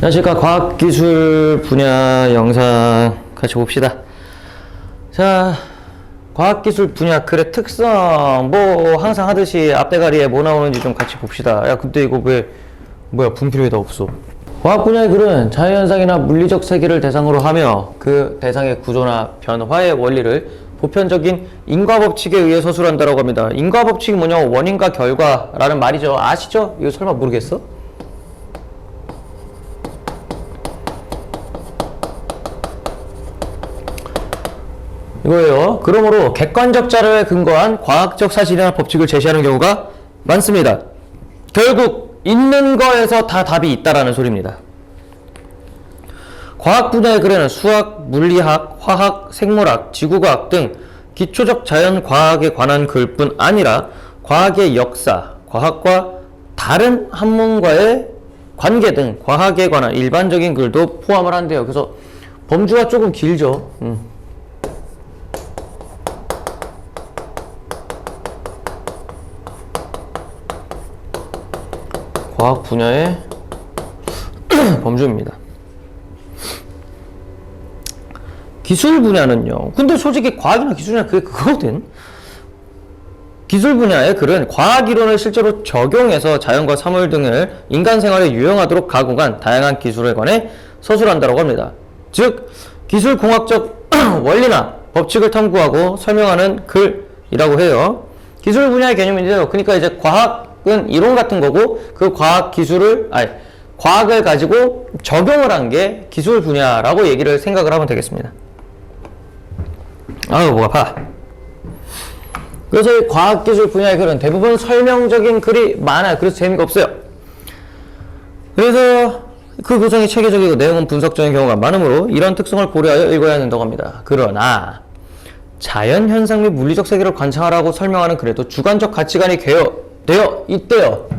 안녕하십니까. 과학기술 분야 영상 같이 봅시다. 자, 과학기술 분야 글의 특성 뭐 항상 하듯이 앞대가리에 뭐 나오는지 좀 같이 봅시다. 야 근데 이거 왜 뭐야 분필이 왜 다 없어. 과학 분야의 글은 자연현상이나 물리적 세계를 대상으로 하며 그 대상의 구조나 변화의 원리를 보편적인 인과법칙에 의해 서술한다고 합니다. 인과법칙이 뭐냐? 원인과 결과라는 말이죠. 아시죠? 이거 설마 모르겠어? 이거예요. 그러므로 객관적 자료에 근거한 과학적 사실이나 법칙을 제시하는 경우가 많습니다. 결국 있는 거에서 다 답이 있다라는 소리입니다. 과학 분야의 글에는 수학, 물리학, 화학, 생물학, 지구과학 등 기초적 자연과학에 관한 글뿐 아니라 과학의 역사, 과학과 다른 학문과의 관계 등 과학에 관한 일반적인 글도 포함을 한대요. 그래서 범주가 조금 길죠. 과학 분야의 범주입니다. 기술 분야는요. 근데 솔직히 과학이나 기술이나 그게 그거거든. 기술 분야의 글은 과학 이론을 실제로 적용해서 자연과 사물 등을 인간 생활에 유용하도록 가공한 다양한 기술에 관해 서술한다고 합니다. 즉, 기술 공학적 원리나 법칙을 탐구하고 설명하는 글이라고 해요. 기술 분야의 개념인데요. 그러니까 이제 과학은 이론 같은 거고 그 과학 기술을 과학을 가지고 적용을 한 게 기술 분야라고 얘기를 생각을 하면 되겠습니다. 아유 목 아파. 그래서 이 과학기술 분야의 글은 대부분 설명적인 글이 많아요. 그래서 재미가 없어요. 그래서 그 구성이 체계적이고 내용은 분석적인 경우가 많으므로 이런 특성을 고려하여 읽어야 된다고 합니다. 그러나 자연현상 및 물리적 세계를 관찰하라고 설명하는 글에도 주관적 가치관이 되어 있대요.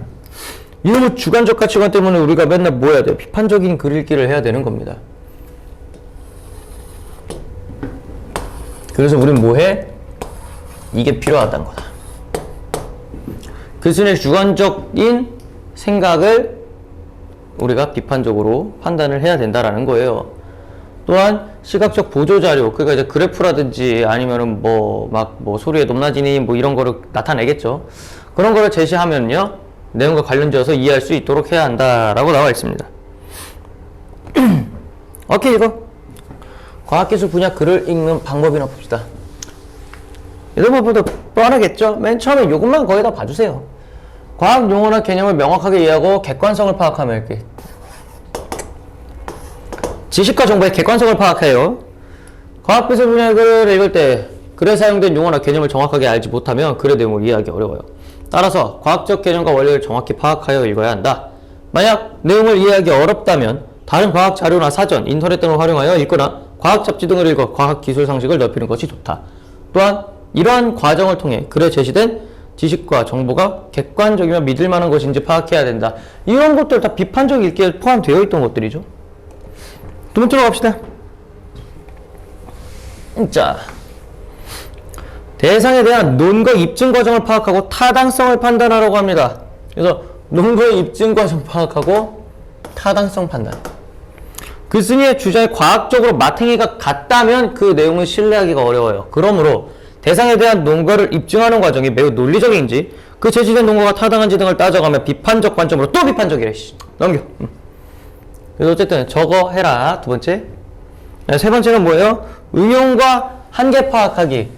이놈의 주관적 가치관 때문에 우리가 맨날 뭐 해야 돼요? 비판적인 글 읽기를 해야 되는 겁니다. 그래서 우린 뭐해? 이게 필요하다는 거다. 교수의 주관적인 생각을 우리가 비판적으로 판단을 해야 된다라는 거예요. 또한 시각적 보조자료, 그러니까 이제 그래프라든지 아니면은 뭐 소리의 높낮이니 뭐 이런 거를 나타내겠죠. 그런 거를 제시하면요, 내용과 관련지어서 이해할 수 있도록 해야 한다라고 나와 있습니다. 오케이, 이거 과학기술 분야 글을 읽는 방법이나 봅시다. 이런 것보다 뻔하겠죠? 맨 처음에 이것만 거의 다 봐주세요. 과학 용어나 개념을 명확하게 이해하고 객관성을 파악하며 이렇게 지식과 정보의 객관성을 파악해요. 과학기술 분야의 글을 읽을 때 글에 사용된 용어나 개념을 정확하게 알지 못하면 글의 내용을 이해하기 어려워요. 따라서 과학적 개념과 원리를 정확히 파악하여 읽어야 한다. 만약 내용을 이해하기 어렵다면 다른 과학 자료나 사전, 인터넷 등을 활용하여 읽거나 과학 잡지 등을 읽어 과학 기술 상식을 넓히는 것이 좋다. 또한 이러한 과정을 통해 글에 제시된 지식과 정보가 객관적이며 믿을 만한 것인지 파악해야 된다. 이런 것들 다 비판적 읽기에 포함되어 있던 것들이죠. 두 번째로 갑시다. 자, 대상에 대한 논거 입증 과정을 파악하고 타당성을 판단하라고 합니다. 그래서 논거의 입증 과정 파악하고 타당성 판단. 글쓴이의 주장이 과학적으로 마탱이가 같다면 그 내용을 신뢰하기가 어려워요. 그러므로 대상에 대한 논거를 입증하는 과정이 매우 논리적인지 그 제시된 논거가 타당한지 등을 따져가며 비판적 관점으로 또 비판적이래. 넘겨. 그래서 어쨌든 저거 해라. 두 번째. 세 번째는 뭐예요? 응용과 한계 파악하기.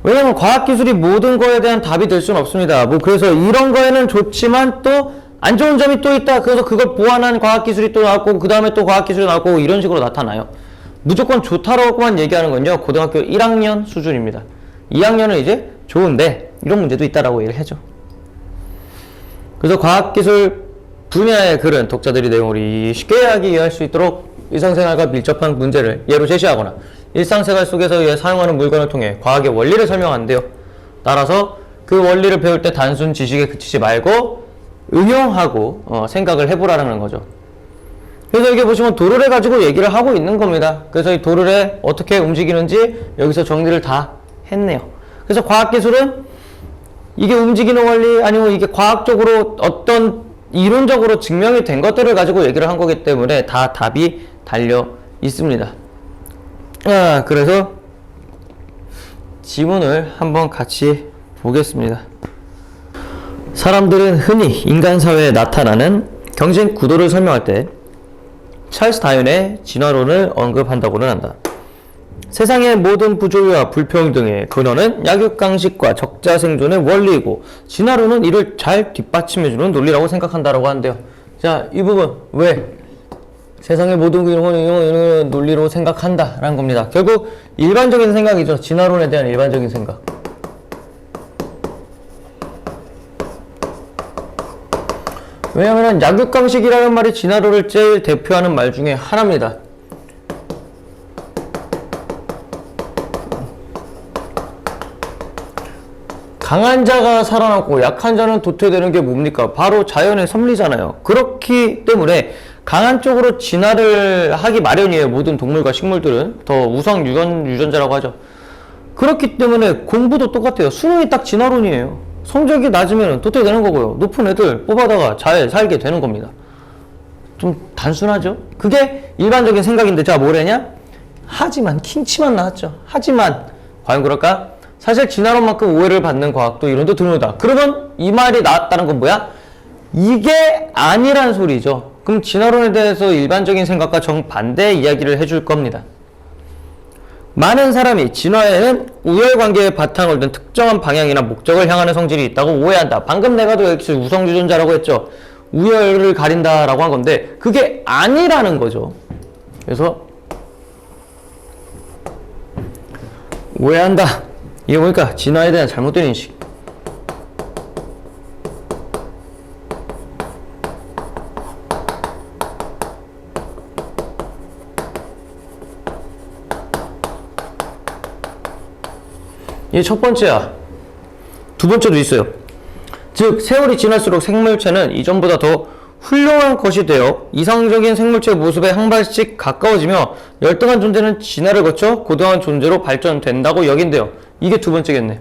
왜냐면 과학기술이 모든 거에 대한 답이 될 수는 없습니다. 뭐 그래서 이런 거에는 좋지만 또 안 좋은 점이 또 있다. 그래서 그걸 보완한 과학기술이 또 나왔고 그 다음에 또 과학기술이 나왔고 이런 식으로 나타나요. 무조건 좋다라고만 얘기하는 건요, 고등학교 1학년 수준입니다. 2학년은 이제 좋은데 이런 문제도 있다라고 얘기를 해줘. 그래서 과학기술 분야의 글은 독자들이 내용을 쉽게 이해할 수 있도록 일상생활과 밀접한 문제를 예로 제시하거나 일상생활 속에서 사용하는 물건을 통해 과학의 원리를 설명하는데요. 따라서 그 원리를 배울 때 단순 지식에 그치지 말고 응용하고 생각을 해보라는 거죠. 그래서 이게 보시면 도르래 가지고 얘기를 하고 있는 겁니다. 그래서 이 도르래 어떻게 움직이는지 여기서 정리를 다 했네요. 그래서 과학기술은 이게 움직이는 원리 아니면 이게 과학적으로 어떤 이론적으로 증명이 된 것들을 가지고 얘기를 한 거기 때문에 다 답이 달려 있습니다. 그래서 지문을 한번 같이 보겠습니다. 사람들은 흔히 인간 사회에 나타나는 경쟁 구도를 설명할 때 찰스 다윈의 진화론을 언급한다고는 한다. 세상의 모든 부조리와 불평등의 근원은 약육강식과 적자생존의 원리이고 진화론은 이를 잘 뒷받침해주는 논리라고 생각한다라고 하는데요. 자, 이 부분 왜 세상의 모든 근원은 논리로 생각한다라는 겁니다. 결국 일반적인 생각이죠. 진화론에 대한 일반적인 생각. 왜냐하면 약육강식이라는 말이 진화론을 제일 대표하는 말 중에 하나입니다. 강한 자가 살아남고 약한 자는 도태되는 게 뭡니까? 바로 자연의 섭리잖아요. 그렇기 때문에 강한 쪽으로 진화를 하기 마련이에요. 모든 동물과 식물들은. 더 우상 유전자라고 하죠. 그렇기 때문에 공부도 똑같아요. 수능이 딱 진화론이에요. 성적이 낮으면 도태되는 거고요. 높은 애들 뽑아다가 잘 살게 되는 겁니다. 좀 단순하죠? 그게 일반적인 생각인데 자 뭐래냐? 하지만 킹치만 나왔죠. 하지만 과연 그럴까? 사실 진화론만큼 오해를 받는 과학도 이론도 드물다. 그러면 이 말이 나왔다는 건 뭐야? 이게 아니란 소리죠. 그럼 진화론에 대해서 일반적인 생각과 정반대 이야기를 해줄 겁니다. 많은 사람이 진화에는 우열관계의 바탕을 둔 특정한 방향이나 목적을 향하는 성질이 있다고 오해한다. 방금 내가 도 역시 우성유전자라고 했죠. 우열을 가린다라고 한 건데 그게 아니라는 거죠. 그래서 오해한다. 이게 뭐니까 진화에 대한 잘못된 인식. 이게 첫 번째야. 두 번째도 있어요. 즉 세월이 지날수록 생물체는 이전보다 더 훌륭한 것이 되어 이상적인 생물체 모습에 한 발씩 가까워지며 열등한 존재는 진화를 거쳐 고등한 존재로 발전된다고 여긴대요. 이게 두 번째겠네.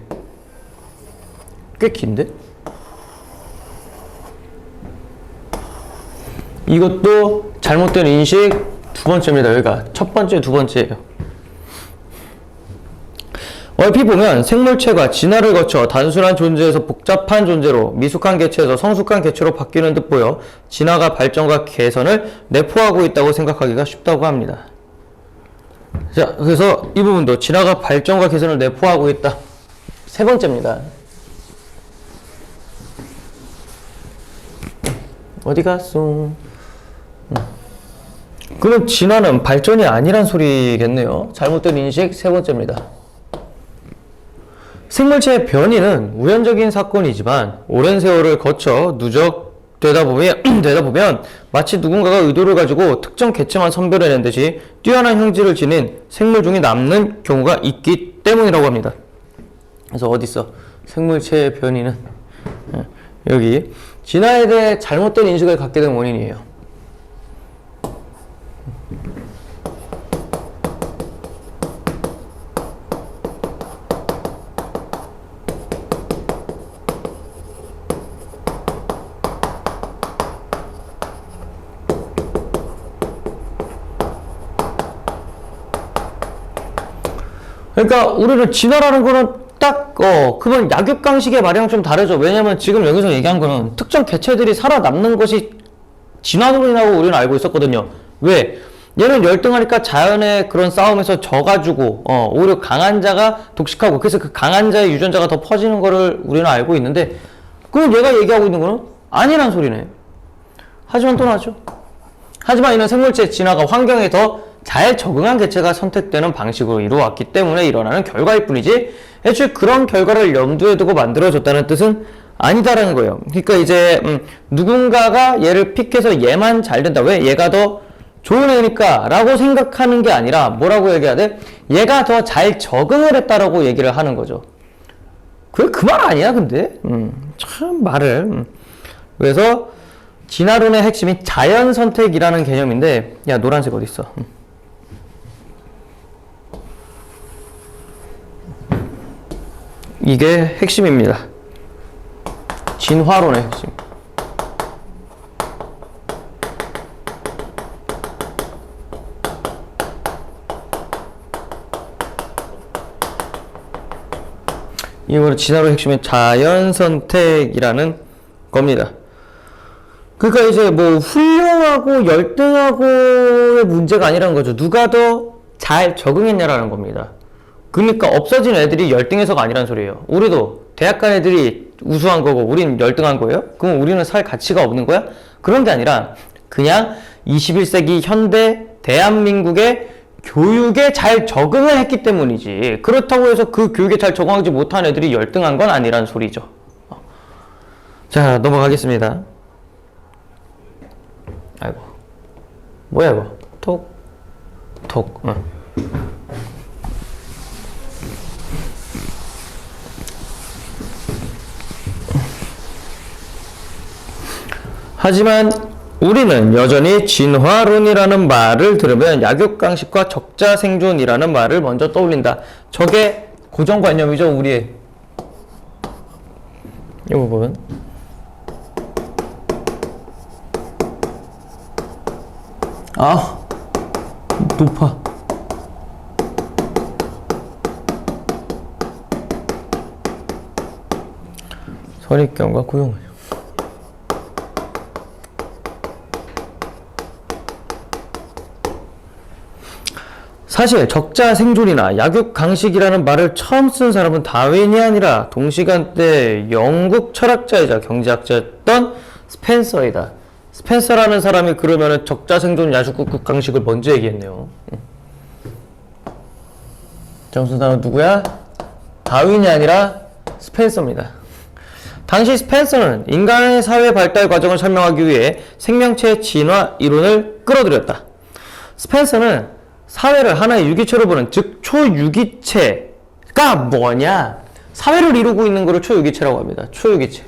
꽤 긴데? 이것도 잘못된 인식 두 번째입니다. 여기가 첫 번째, 두 번째예요. 얼핏 보면 생물체가 진화를 거쳐 단순한 존재에서 복잡한 존재로 미숙한 개체에서 성숙한 개체로 바뀌는 듯 보여 진화가 발전과 개선을 내포하고 있다고 생각하기가 쉽다고 합니다. 자, 그래서 이 부분도 진화가 발전과 개선을 내포하고 있다. 세 번째입니다. 어디 갔어? 그럼 진화는 발전이 아니란 소리겠네요. 잘못된 인식 세 번째입니다. 생물체의 변이는 우연적인 사건이지만 오랜 세월을 거쳐 누적되다 보면 마치 누군가가 의도를 가지고 특정 개체만 선별해낸 듯이 뛰어난 형질을 지닌 생물종이 남는 경우가 있기 때문이라고 합니다. 그래서 어딨어? 생물체의 변이는 여기 진화에 대해 잘못된 인식을 갖게 된 원인이에요. 그러니까 우리는 진화라는 거는 딱 그건 약육강식의 말이랑 좀 다르죠. 왜냐면 지금 여기서 얘기한 거는 특정 개체들이 살아남는 것이 진화론이라고 우리는 알고 있었거든요. 왜? 얘는 열등하니까 자연의 그런 싸움에서 져가지고 오히려 강한 자가 독식하고 그래서 그 강한 자의 유전자가 더 퍼지는 거를 우리는 알고 있는데 그럼 얘가 얘기하고 있는 거는 아니란 소리네. 하지만 또 나죠. 하지만 이는 생물체 진화가 환경에 더 잘 적응한 개체가 선택되는 방식으로 이루어왔기 때문에 일어나는 결과일 뿐이지 애초에 그런 결과를 염두에 두고 만들어졌다는 뜻은 아니다라는 거예요. 그러니까 이제 누군가가 얘를 픽해서 얘만 잘 된다. 왜? 얘가 더 좋은 애니까 라고 생각하는 게 아니라 뭐라고 얘기해야 돼? 얘가 더 잘 적응을 했다라고 얘기를 하는 거죠. 그게 그 말 아니야 근데? 참 말을 그래서 진화론의 핵심이 자연선택이라는 개념인데 야 노란색 어딨어? 이게 핵심입니다. 진화론의 핵심. 이거는 진화론의 핵심은 자연선택이라는 겁니다. 그러니까 이제 뭐 훌륭하고 열등하고의 문제가 아니라는 거죠. 누가 더 잘 적응했냐라는 겁니다. 그러니까 없어진 애들이 열등해서가 아니란 소리예요. 우리도 대학 간 애들이 우수한 거고 우린 열등한 거예요? 그럼 우리는 살 가치가 없는 거야? 그런 게 아니라 그냥 21세기 현대 대한민국의 교육에 잘 적응을 했기 때문이지, 그렇다고 해서 그 교육에 잘 적응하지 못한 애들이 열등한 건 아니란 소리죠. 자, 넘어가겠습니다. 아이고, 뭐야 이거? 톡 하지만 우리는 여전히 진화론이라는 말을 들으면 약육강식과 적자생존이라는 말을 먼저 떠올린다. 저게 고정관념이죠, 우리의. 이 부분. 아, 높아. 선입견과 고용을. 사실 적자생존이나 약육강식이라는 말을 처음 쓴 사람은 다윈이 아니라 동시간대 영국 철학자이자 경제학자였던 스펜서이다. 스펜서라는 사람이 그러면은 적자생존 약육강식을 먼저 얘기했네요. 정순사는 누구야? 다윈이 아니라 스펜서입니다. 당시 스펜서는 인간의 사회 발달 과정을 설명하기 위해 생명체의 진화 이론을 끌어들였다. 스펜서는 사회를 하나의 유기체로 보는, 즉 초유기체가 뭐냐? 사회를 이루고 있는 것을 초유기체라고 합니다. 초유기체.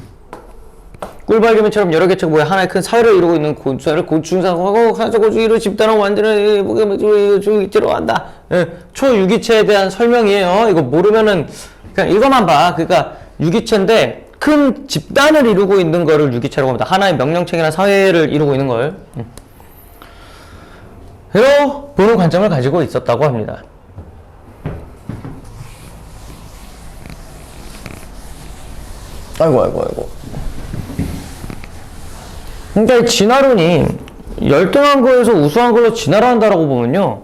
꿀벌개미처럼 여러 개체가 모여 하나의 큰 사회를 이루고 있는 곤충을 곤충상하고 가족고주기로 집단하고 완전히 초유기체로 한다. 초유기체에 대한 설명이에요. 이거 모르면은 그냥 이거만 봐. 그러니까 유기체인데 큰 집단을 이루고 있는 거를 유기체라고 합니다. 하나의 명령체계나 사회를 이루고 있는 걸. 로 보는 관점을 가지고 있었다고 합니다. 아이고. 그러니까 이 진화론이 열등한 거에서 우수한 걸로 진화를 한다라고 보면요,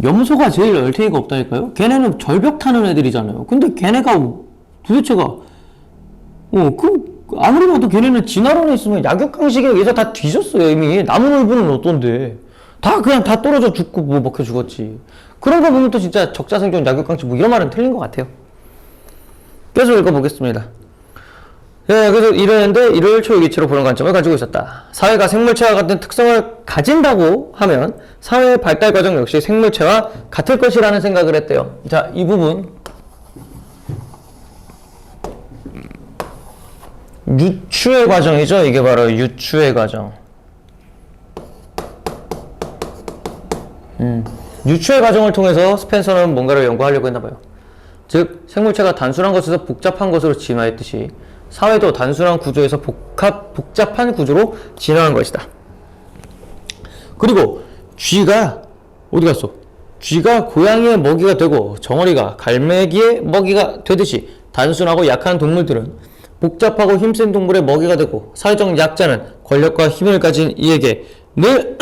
염소가 제일 열등이가 없다니까요? 걔네는 절벽 타는 애들이잖아요. 근데 걔네가 도대체가 아무리 봐도 걔네는 진화론에 있으면 약육강식에 의해서 다 뒤졌어요. 이미 나무늘보는 어떤데 그냥 다 떨어져 죽고 뭐 먹혀 죽었지. 그런 거 보면 또 진짜 적자생존 약육강식 뭐 이런 말은 틀린 것 같아요. 계속 읽어보겠습니다. 그래서 이랬는데 이를 초유기체로 보는 관점을 가지고 있었다. 사회가 생물체와 같은 특성을 가진다고 하면 사회의 발달 과정 역시 생물체와 같을 것이라는 생각을 했대요. 자, 이 부분 유추의 과정이죠. 이게 바로 유추의 과정. 유추의 과정을 통해서 스펜서는 뭔가를 연구하려고 했나봐요. 즉, 생물체가 단순한 것에서 복잡한 것으로 진화했듯이 사회도 단순한 구조에서 복잡한 구조로 진화한 것이다. 그리고 쥐가 어디 갔어? 쥐가 고양이의 먹이가 되고 정어리가 갈매기의 먹이가 되듯이 단순하고 약한 동물들은 복잡하고 힘센 동물의 먹이가 되고, 사회적 약자는 권력과 힘을 가진 이에게 늘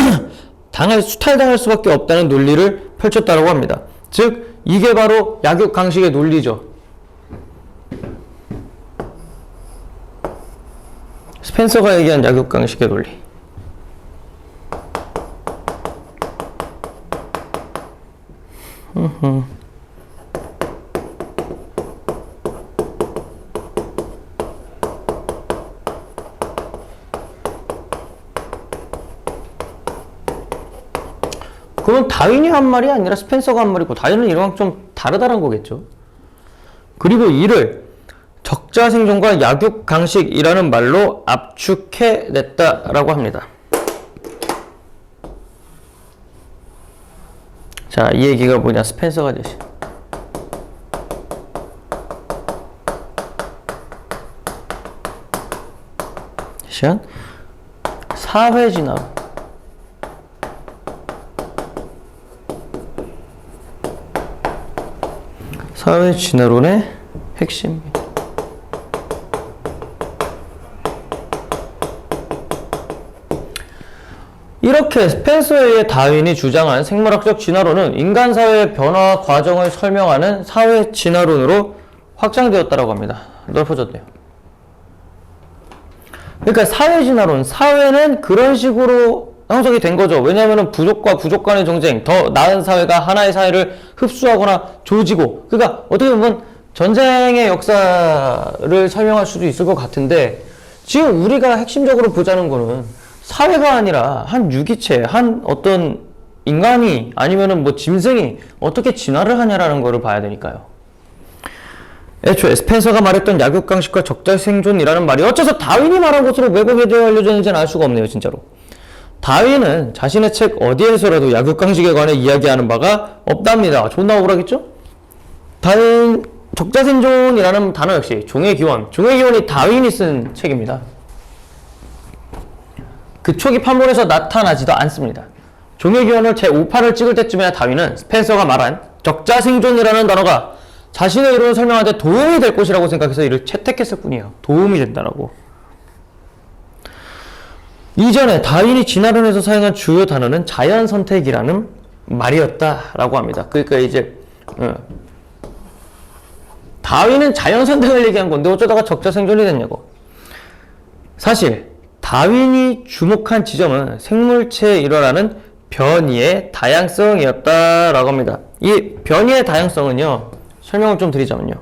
수탈당할 수밖에 없다는 논리를 펼쳤다고 합니다. 즉, 이게 바로 약육강식의 논리죠. 스펜서가 얘기한 약육강식의 논리. 그건 다윈이 한 말이 아니라 스펜서가 한 말이고, 다윈은 이랑 좀 다르다는 거겠죠. 그리고 이를 적자생존과 약육강식이라는 말로 압축해냈다라고 합니다. 자, 이 얘기가 뭐냐? 스펜서가 제시. 시간 사회진화. 사회진화론의 핵심. 이렇게 스펜서에 의해 다윈이 주장한 생물학적 진화론은 인간 사회의 변화 과정을 설명하는 사회 진화론으로 확장되었다고 합니다. 넓어졌네요. 그러니까 사회 진화론, 사회는 그런 식으로 형성이 된 거죠. 왜냐하면 부족과 부족 간의 경쟁, 더 나은 사회가 하나의 사회를 흡수하거나 조지고, 그러니까 어떻게 보면 전쟁의 역사를 설명할 수도 있을 것 같은데, 지금 우리가 핵심적으로 보자는 거는 사회가 아니라 한 유기체, 한 어떤 인간이 아니면은 뭐 짐승이 어떻게 진화를 하냐라는 거를 봐야 되니까요. 애초에 스펜서가 말했던 약육강식과 적자생존이라는 말이 어째서 다윈이 말한 것으로 왜곡이 되어 알려졌는지는 알 수가 없네요, 진짜로. 다윈은 자신의 책 어디에서라도 약육강식에 관해 이야기하는 바가 없답니다. 존나 억울하겠죠? 다윈, 적자생존이라는 단어 역시 종의 기원이 다윈이 쓴 책입니다. 그 초기 판본에서 나타나지도 않습니다. 종의 기원을 제5판을 찍을 때쯤에야 다윈은 스펜서가 말한 적자생존이라는 단어가 자신의 이론을 설명하는데 도움이 될 것이라고 생각해서 이를 채택했을 뿐이에요. 도움이 된다라고. 이전에 다윈이 진화론에서 사용한 주요 단어는 자연선택이라는 말이었다라고 합니다. 그러니까 이제 다윈은 자연선택을 얘기한 건데 어쩌다가 적자생존이 됐냐고. 사실 다윈이 주목한 지점은 생물체에 일어나는 변이의 다양성이었다라고 합니다. 이 변이의 다양성은요, 설명을 좀 드리자면요.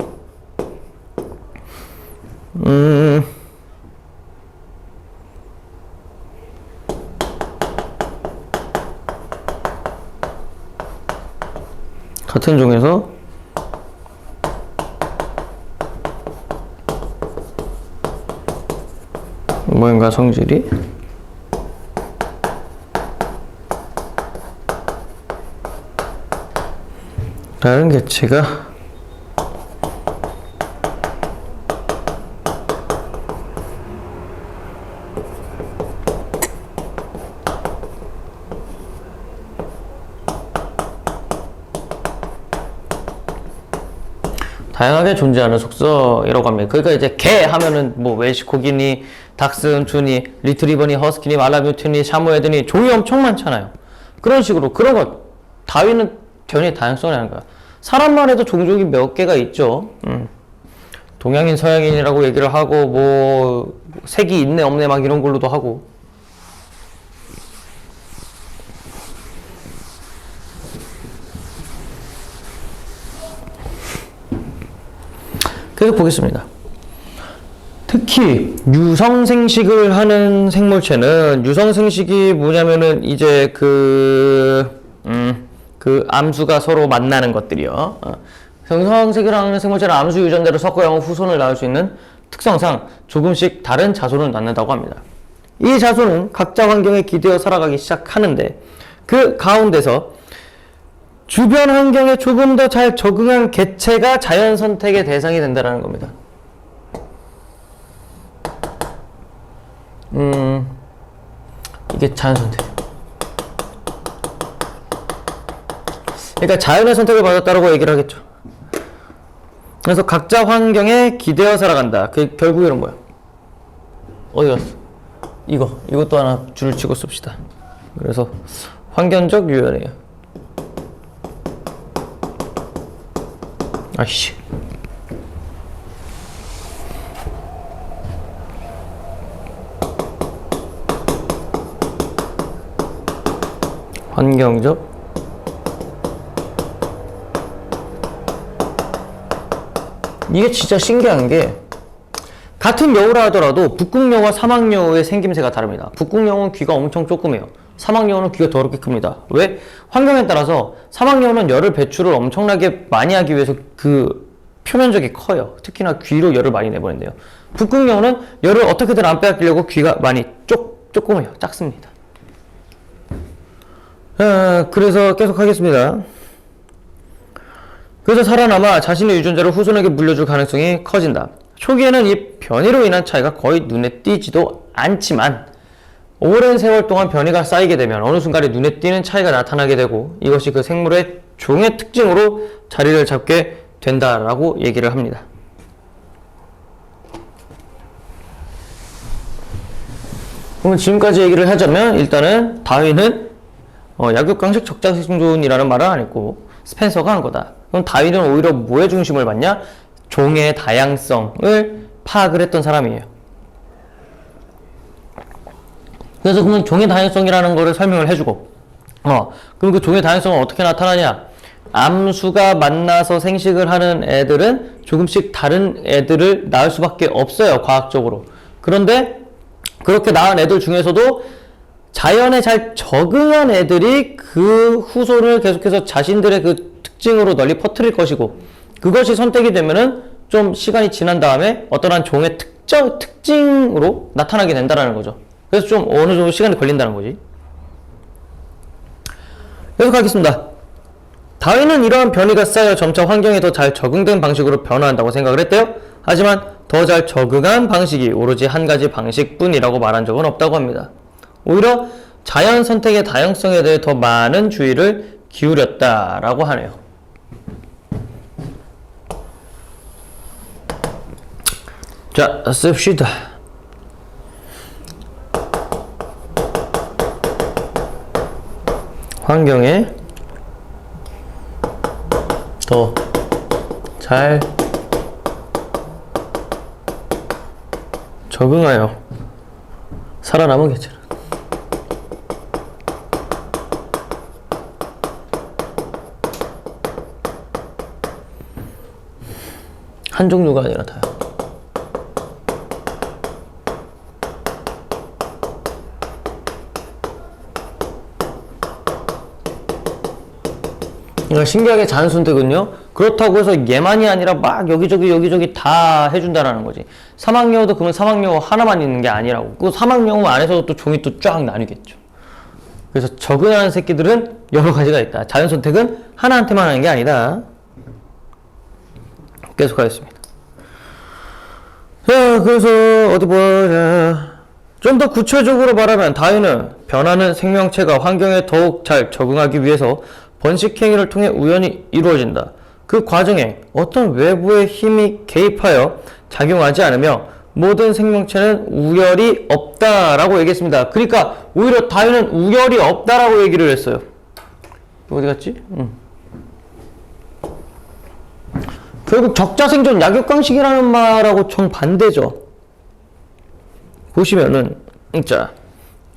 같은 종에서 모양과 성질이 다른 개체가 다양하게 존재하는 속성이라고 합니다. 그러니까 이제 개 하면은 뭐 웰시코기니, 닥스훈트니, 리트리버니, 허스키니, 말라뮤트니, 샤무헤드니 종이 엄청 많잖아요. 그런 식으로 그런 거 다윈은 변이의 다양성이라는 거야. 사람만 해도 종족이 몇 개가 있죠. 동양인, 서양인이라고 얘기를 하고 뭐 색이 있네 없네 막 이런 걸로도 하고. 계속 보겠습니다. 특히 유성생식을 하는 생물체는 유성생식이 뭐냐면은 이제 그 암수가 서로 만나는 것들이요. 유성생식을 하는 생물체는 암수 유전자를 섞어 양 후손을 낳을 수 있는 특성상 조금씩 다른 자손을 낳는다고 합니다. 이 자손은 각자 환경에 기대어 살아가기 시작하는데 그 가운데서 주변 환경에 조금 더 잘 적응한 개체가 자연 선택의 대상이 된다는 겁니다. 이게 자연 선택. 그러니까 자연의 선택을 받았다라고 얘기를 하겠죠. 그래서 각자 환경에 기대어 살아간다. 그 결국에는 뭐야? 어디 갔어? 이것도 하나 줄을 치고 씁시다. 그래서 환경적 유연이에요. 아이씨. 환경적 이게 진짜 신기한 게 같은 여우라 하더라도 북극여우와 사막여우의 생김새가 다릅니다. 북극여우는 귀가 엄청 조그매요. 사막여우는 귀가 더럽게 큽니다. 왜? 환경에 따라서 사막여우는 열을 배출을 엄청나게 많이 하기 위해서 그 표면적이 커요. 특히나 귀로 열을 많이 내보낸대요. 북극여우는 열을 어떻게든 안 빼앗기려고 귀가 많이 조그매요. 작습니다. 그래서 계속 하겠습니다. 그래서 살아남아 자신의 유전자를 후손에게 물려줄 가능성이 커진다. 초기에는 이 변이로 인한 차이가 거의 눈에 띄지도 않지만 오랜 세월 동안 변이가 쌓이게 되면 어느 순간에 눈에 띄는 차이가 나타나게 되고 이것이 그 생물의 종의 특징으로 자리를 잡게 된다라고 얘기를 합니다. 그러면 지금까지 얘기를 하자면 일단은 다윈은 약육강식 적자생존이라는 말은 안 했고 스펜서가 한 거다. 그럼 다윈은 오히려 뭐에 중심을 받냐? 종의 다양성을 파악을 했던 사람이에요. 그래서 그러면 종의 다양성이라는 거를 설명을 해주고 그럼 그 종의 다양성은 어떻게 나타나냐? 암수가 만나서 생식을 하는 애들은 조금씩 다른 애들을 낳을 수밖에 없어요, 과학적으로. 그런데 그렇게 낳은 애들 중에서도 자연에 잘 적응한 애들이 그 후손을 계속해서 자신들의 그 특징으로 널리 퍼뜨릴 것이고, 그것이 선택이 되면은 좀 시간이 지난 다음에 어떠한 종의 특징으로 나타나게 된다는 거죠. 그래서 좀 어느 정도 시간이 걸린다는 거지. 계속하겠습니다. 다윈은 이러한 변이가 쌓여 점차 환경에 더 잘 적응된 방식으로 변화한다고 생각을 했대요. 하지만 더 잘 적응한 방식이 오로지 한 가지 방식뿐이라고 말한 적은 없다고 합니다. 오히려 자연 선택의 다양성에 대해 더 많은 주의를 기울였다라고 하네요. 자, 씁시다. 환경에 더 잘 적응하여 살아남은 개체는 한 종류가 아니라 다요. 그러니까 신기하게 자연선택은요, 그렇다고 해서 얘만이 아니라 막 여기저기 다 해준다라는 거지. 사막여우도 그러면 사막여우 하나만 있는 게 아니라고. 그 사막여우 안에서도 또 종이 또 쫙 나뉘겠죠. 그래서 적응하는 새끼들은 여러 가지가 있다. 자연선택은 하나한테만 하는 게 아니다. 계속하겠습니다. 자, 그래서 어디 보자. 좀 더 구체적으로 말하면 다윈은 변하는 생명체가 환경에 더욱 잘 적응하기 위해서 번식행위를 통해 우연히 이루어진다. 그 과정에 어떤 외부의 힘이 개입하여 작용하지 않으며 모든 생명체는 우열이 없다라고 얘기했습니다. 그러니까 오히려 다윈은 우열이 없다라고 얘기를 했어요. 어디 갔지? 결국 적자생존 약육강식이라는 말하고 정반대죠. 보시면은 자,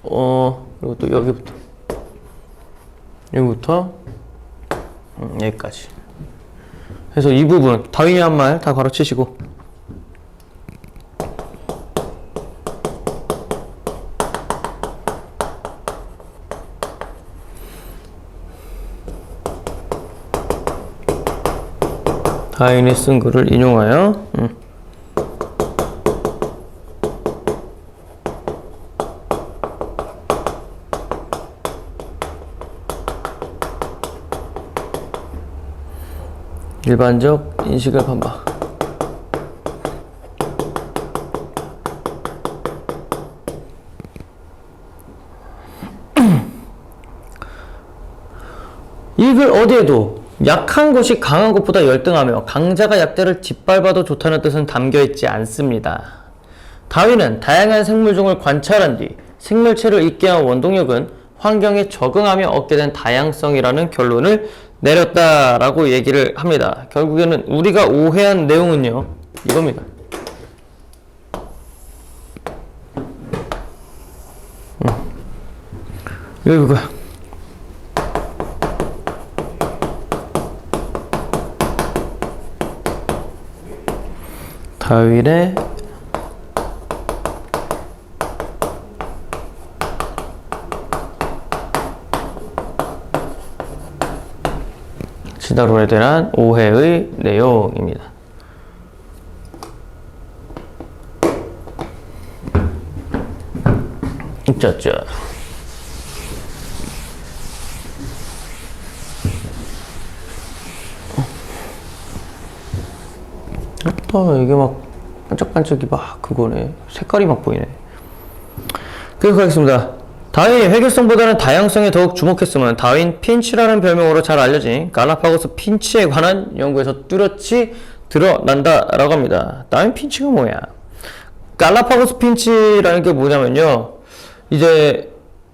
그리고 또 여기부터 여기까지 해서 이 부분 다윈이 한 말 다 가로치시고, 다윈이 쓴 글을 인용하여 일반적 인식을 반박. 이 글 어디에도 약한 것이 강한 것보다 열등하며 강자가 약자를 짓밟아도 좋다는 뜻은 담겨있지 않습니다. 다윈은 다양한 생물종을 관찰한 뒤 생물체를 있게 한 원동력은 환경에 적응하며 얻게 된 다양성이라는 결론을 내렸다라고 얘기를 합니다. 결국에는 우리가 오해한 내용은요, 이겁니다. 이거야. 다윈의 진화론에 대한 오해의 내용입니다. 짜짜. 이게 막 반짝반짝이 막 그거네. 색깔이 막 보이네. 계속 하겠습니다. 다윈이 해결성보다는 다양성에 더욱 주목했으면 다윈 핀치라는 별명으로 잘 알려진 갈라파고스 핀치에 관한 연구에서 뚜렷이 드러난다라고 합니다. 다윈 핀치가 뭐야? 갈라파고스 핀치라는 게 뭐냐면요, 이제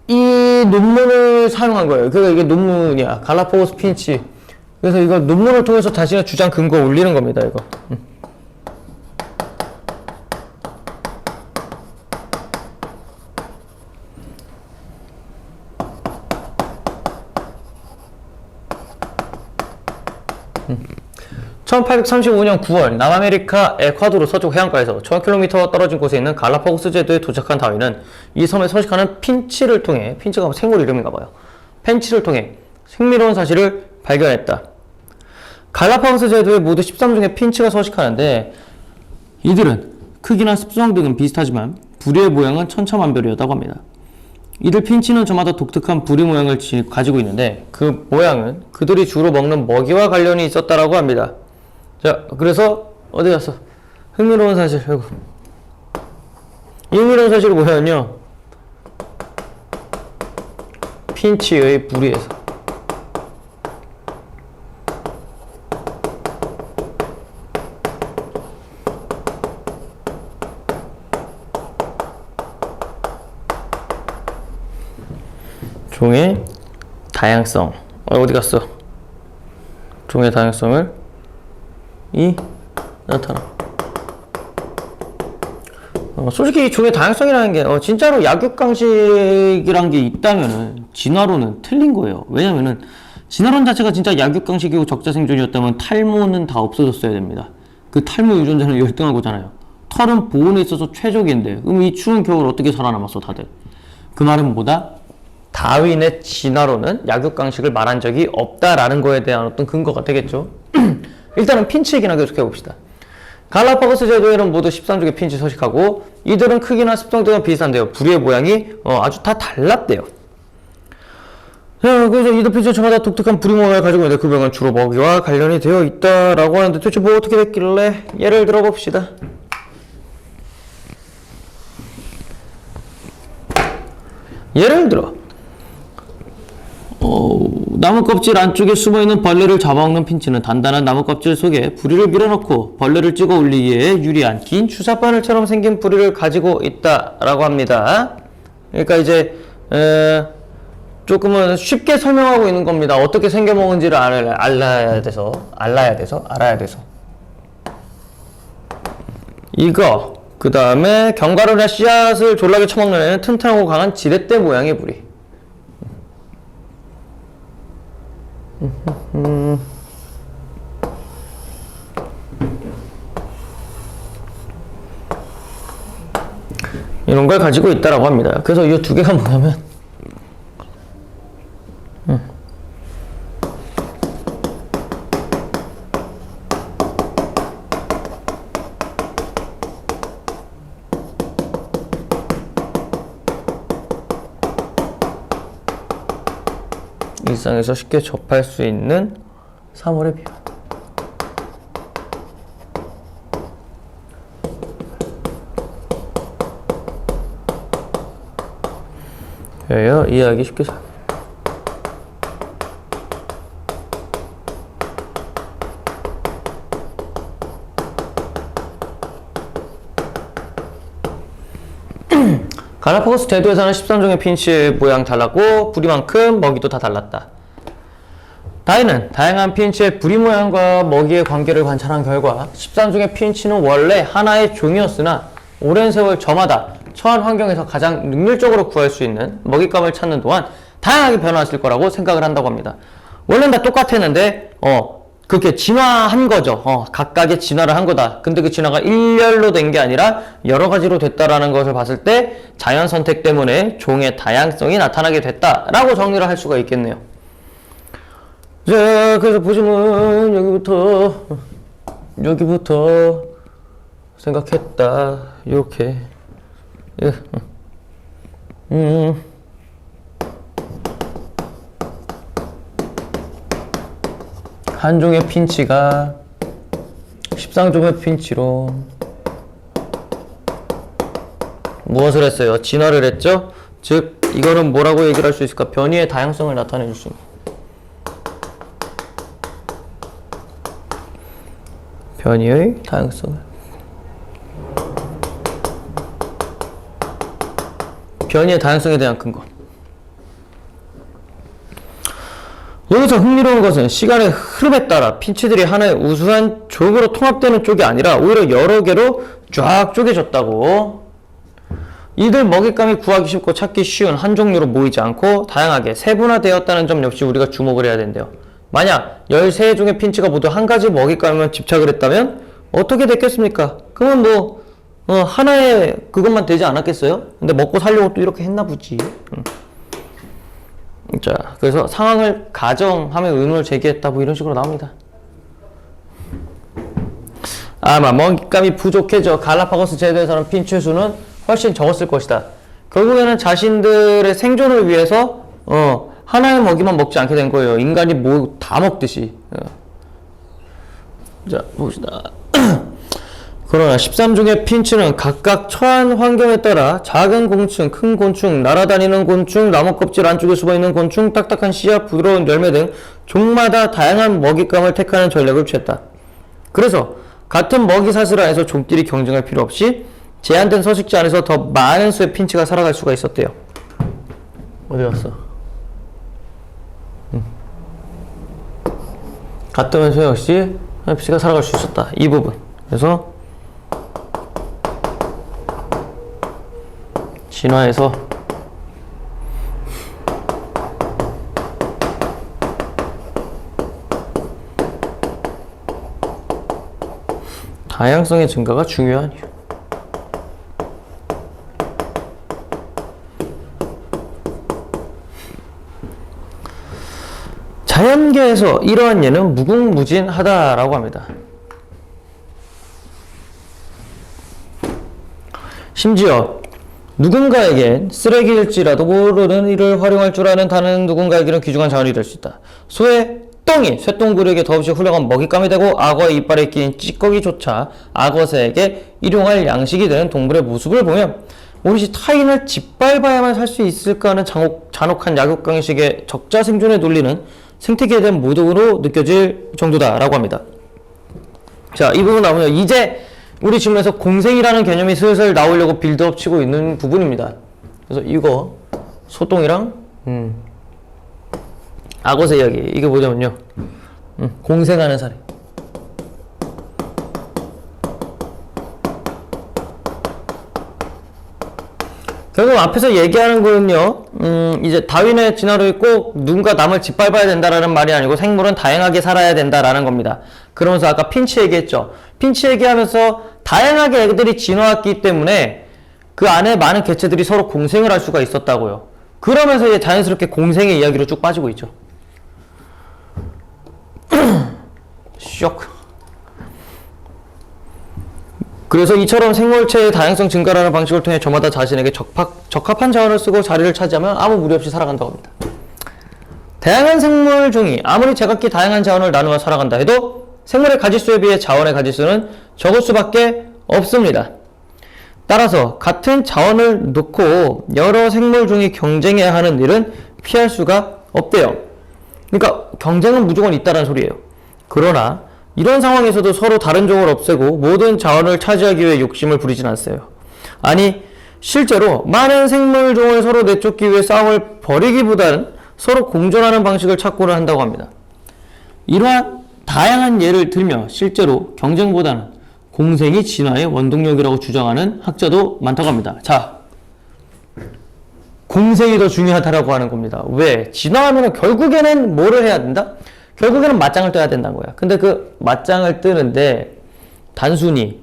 이 논문을 사용한 거예요. 그러니까 이게 논문이야. 갈라파고스 핀치. 그래서 이거 논문을 통해서 자신의 주장 근거 올리는 겁니다, 이거. 1835년 9월 남아메리카 에콰도르 서쪽 해안가에서 1000km 떨어진 곳에 있는 갈라파고스 제도에 도착한 다윈은 이 섬에 서식하는 핀치를 통해, 핀치가 생물 이름인가 봐요. 핀치를 통해 흥미로운 사실을 발견했다. 갈라파고스 제도에 모두 13종의 핀치가 서식하는데 이들은 크기나 습성 등은 비슷하지만 부리의 모양은 천차만별이었다고 합니다. 이들 핀치는 저마다 독특한 부리 모양을 가지고 있는데 그 모양은 그들이 주로 먹는 먹이와 관련이 있었다라고 합니다. 자, 그래서 어디 갔어? 흥미로운 사실. 이 흥미로운 사실이 뭐냐면요, 핀치의 부리에서 종의 다양성. 어디 갔어? 종의 다양성을 나타나. 솔직히 종의 다양성이라는 게 진짜로 약육강식이란 게 있다면은 진화론은 틀린 거예요. 왜냐면은 진화론 자체가 진짜 약육강식이고 적자생존이었다면 탈모는 다 없어졌어야 됩니다. 그 탈모 유전자는 열등한 거잖아요. 털은 보온에 있어서 최적인데 그럼 이 추운 겨울 어떻게 살아남았어 다들? 그 말은 뭐다? 다윈의 진화론은 약육강식을 말한 적이 없다라는 거에 대한 어떤 근거가 되겠죠. 일단은 핀치 얘기나 계속 해봅시다. 갈라파고스 제도에는 모두 13종의 핀치 서식하고 이들은 크기나 습성 등은 비슷한데요. 부리의 모양이 아주 다 달랐대요. 자, 그래서 이들 핀치는 저마다 독특한 부리 모양을 가지고 있는데 그 모양은 주로 먹이와 관련이 되어 있다라고 하는데 도대체 뭐 어떻게 됐길래? 예를 들어봅시다. 예를 들어 나무 껍질 안쪽에 숨어있는 벌레를 잡아먹는 핀치는 단단한 나무 껍질 속에 부리를 밀어넣고 벌레를 찍어 올리기에 유리한 긴 주사바늘처럼 생긴 부리를 가지고 있다라고 합니다. 그러니까 이제 조금은 쉽게 설명하고 있는 겁니다. 어떻게 생겨먹은지를 알아야 돼서 이거 그 다음에 견과류나 씨앗을 졸라게 처먹는 애는 튼튼하고 강한 지렛대 모양의 부리. 이런 걸 가지고 있다라고 합니다. 그래서 이 두 개가 뭐냐면 일상에서 쉽게 접할 수 있는 사물의 비율. 그래요, 이해하기 쉽게 갈라파고스 제도에서는 13종의 핀치의 모양 달랐고 부리만큼 먹이도 다 달랐다. 다윈은 다양한 핀치의 부리 모양과 먹이의 관계를 관찰한 결과 13종의 핀치는 원래 하나의 종이었으나 오랜 세월 저마다 처한 환경에서 가장 능률적으로 구할 수 있는 먹잇감을 찾는 동안 다양하게 변화했을 거라고 생각을 한다고 합니다. 원래는 다 똑같았는데 그렇게 진화한 거죠. 각각의 진화를 한 거다. 근데 그 진화가 일렬로 된 게 아니라 여러 가지로 됐다라는 것을 봤을 때 자연 선택 때문에 종의 다양성이 나타나게 됐다라고 정리를 할 수가 있겠네요. 자, 그래서 보시면 여기부터 생각했다. 이렇게. 한 종의 핀치가 13종의 핀치로 무엇을 했어요? 진화를 했죠? 즉 이거는 뭐라고 얘기를 할 수 있을까? 변이의 다양성을 나타내 줄 수 있는, 변이의 다양성을 변이의 다양성에 대한 근거. 여기서 흥미로운 것은 시간의 흐름에 따라 핀치들이 하나의 우수한 족으로 통합되는 쪽이 아니라 오히려 여러 개로 쫙 쪼개졌다고. 이들 먹잇감이 구하기 쉽고 찾기 쉬운 한 종류로 모이지 않고 다양하게 세분화되었다는 점 역시 우리가 주목을 해야 된대요. 만약 13종의 핀치가 모두 한 가지 먹잇감에만 집착을 했다면 어떻게 됐겠습니까? 그러면 뭐 하나의 그것만 되지 않았겠어요? 근데 먹고 살려고 또 이렇게 했나 보지. 자, 그래서 상황을 가정하며 의문을 제기했다 뭐 이런 식으로 나옵니다. 아마 먹잇감이 부족해져 갈라파고스 제도에서는 핀치의 수는 훨씬 적었을 것이다. 결국에는 자신들의 생존을 위해서 하나의 먹이만 먹지 않게 된 거예요. 인간이 뭐 다 먹듯이. 자, 봅시다. 그러나 13종의 핀치는 각각 처한 환경에 따라 작은 곤충, 큰 곤충, 날아다니는 곤충, 나무 껍질 안쪽에 숨어있는 곤충, 딱딱한 씨앗, 부드러운 열매 등 종마다 다양한 먹잇감을 택하는 전략을 취했다. 그래서 같은 먹이 사슬 안에서 종끼리 경쟁할 필요 없이 제한된 서식지 안에서 더 많은 수의 핀치가 살아갈 수가 있었대요. 어디 갔어? 같으면 소용없이 핀치가 살아갈 수 있었다. 이 부분. 그래서 진화에서 다양성의 증가가 중요한 이유. 자연계에서 이러한 예는 무궁무진하다라고 합니다. 심지어 누군가에겐 쓰레기일지라도 모르는 이를 활용할 줄 아는 다른 누군가에게는 귀중한 자원이 될 수 있다. 소의 똥이 쇠똥구리에게 더없이 훌륭한 먹잇감이 되고 악어의 이빨에 끼인 찌꺼기조차 악어새에게 일용할 양식이 되는 동물의 모습을 보면 오롯이 타인을 짓밟아야만 살 수 있을까 하는 잔혹한 약육강식의 적자 생존에 놀리는 생태계에 대한 모독으로 느껴질 정도다라고 합니다. 자, 이 부분 나오면 이제 우리 질문에서 공생이라는 개념이 슬슬 나오려고 빌드업 치고 있는 부분입니다. 그래서 이거 소똥이랑 악어새 이야기, 이게 뭐냐면요, 공생하는 사례. 결국 앞에서 얘기하는 거는요, 이제 다윈의 진화론이 꼭 누군가 남을 짓밟아야 된다라는 말이 아니고 생물은 다양하게 살아야 된다라는 겁니다. 그러면서 아까 핀치 얘기했죠. 핀치 얘기하면서 다양하게 애들이 진화했기 때문에 그 안에 많은 개체들이 서로 공생을 할 수가 있었다고요. 그러면서 이제 자연스럽게 공생의 이야기로 쭉 빠지고 있죠. 쇼크. 그래서 이처럼 생물체의 다양성 증가라는 방식을 통해 저마다 자신에게 적합한 자원을 쓰고 자리를 차지하면 아무 무리 없이 살아간다고 합니다. 다양한 생물종이 아무리 제각기 다양한 자원을 나누며 살아간다 해도 생물의 가짓수에 비해 자원의 가짓수는 적을 수밖에 없습니다. 따라서 같은 자원을 놓고 여러 생물종이 경쟁해야 하는 일은 피할 수가 없대요. 그러니까 경쟁은 무조건 있다는 소리예요. 그러나 이런 상황에서도 서로 다른 종을 없애고 모든 자원을 차지하기 위해 욕심을 부리진 않았어요. 아니, 실제로 많은 생물종을 서로 내쫓기 위해 싸움을 벌이기보다는 서로 공존하는 방식을 찾고는 한다고 합니다. 이러한 다양한 예를 들며 실제로 경쟁보다는 공생이 진화의 원동력이라고 주장하는 학자도 많다고 합니다. 자, 공생이 더 중요하다라고 하는 겁니다. 왜? 진화하면 결국에는 뭐를 해야 된다? 결국에는 맞짱을 떠야 된다는 거야. 근데 그 맞짱을 뜨는데 단순히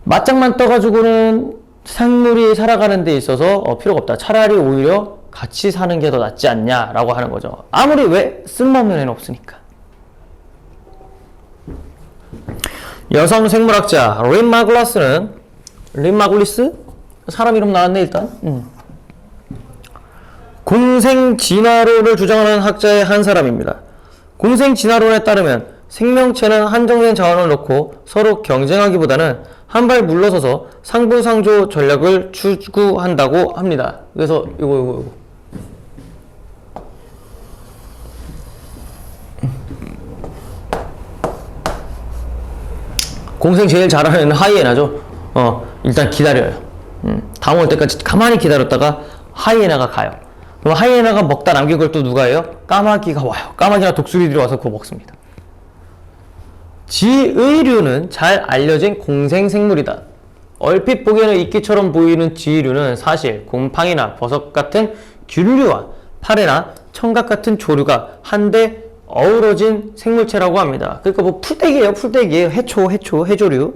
맞짱만 떠가지고는 생물이 살아가는 데 있어서 필요가 없다. 차라리 오히려 같이 사는 게 더 낫지 않냐라고 하는 거죠. 아무리 왜? 쓸모없는 애는 없으니까. 여성 생물학자 린 마글리스? 사람 이름 나왔네 일단. 공생 진화론을 주장하는 학자의 한 사람입니다. 공생 진화론에 따르면 생명체는 한정된 자원을 놓고 서로 경쟁하기보다는 한 발 물러서서 상부상조 전략을 추구한다고 합니다. 그래서 이거 공생 제일 잘하는 하이에나죠. 일단 기다려요. 다음 올 때까지 가만히 기다렸다가 하이에나가 가요. 그럼 하이에나가 먹다 남긴 걸 또 누가 해요? 까마귀가 와요. 까마귀나 독수리들이 와서 그거 먹습니다. 지의류는 잘 알려진 공생생물이다. 얼핏 보기에는 이끼처럼 보이는 지의류는 사실 곰팡이나 버섯 같은 균류와 파래나 청각 같은 조류가 한데 어우러진 생물체라고 합니다. 그러니까 뭐 풀떼기예요. 풀떼기예요. 해조류.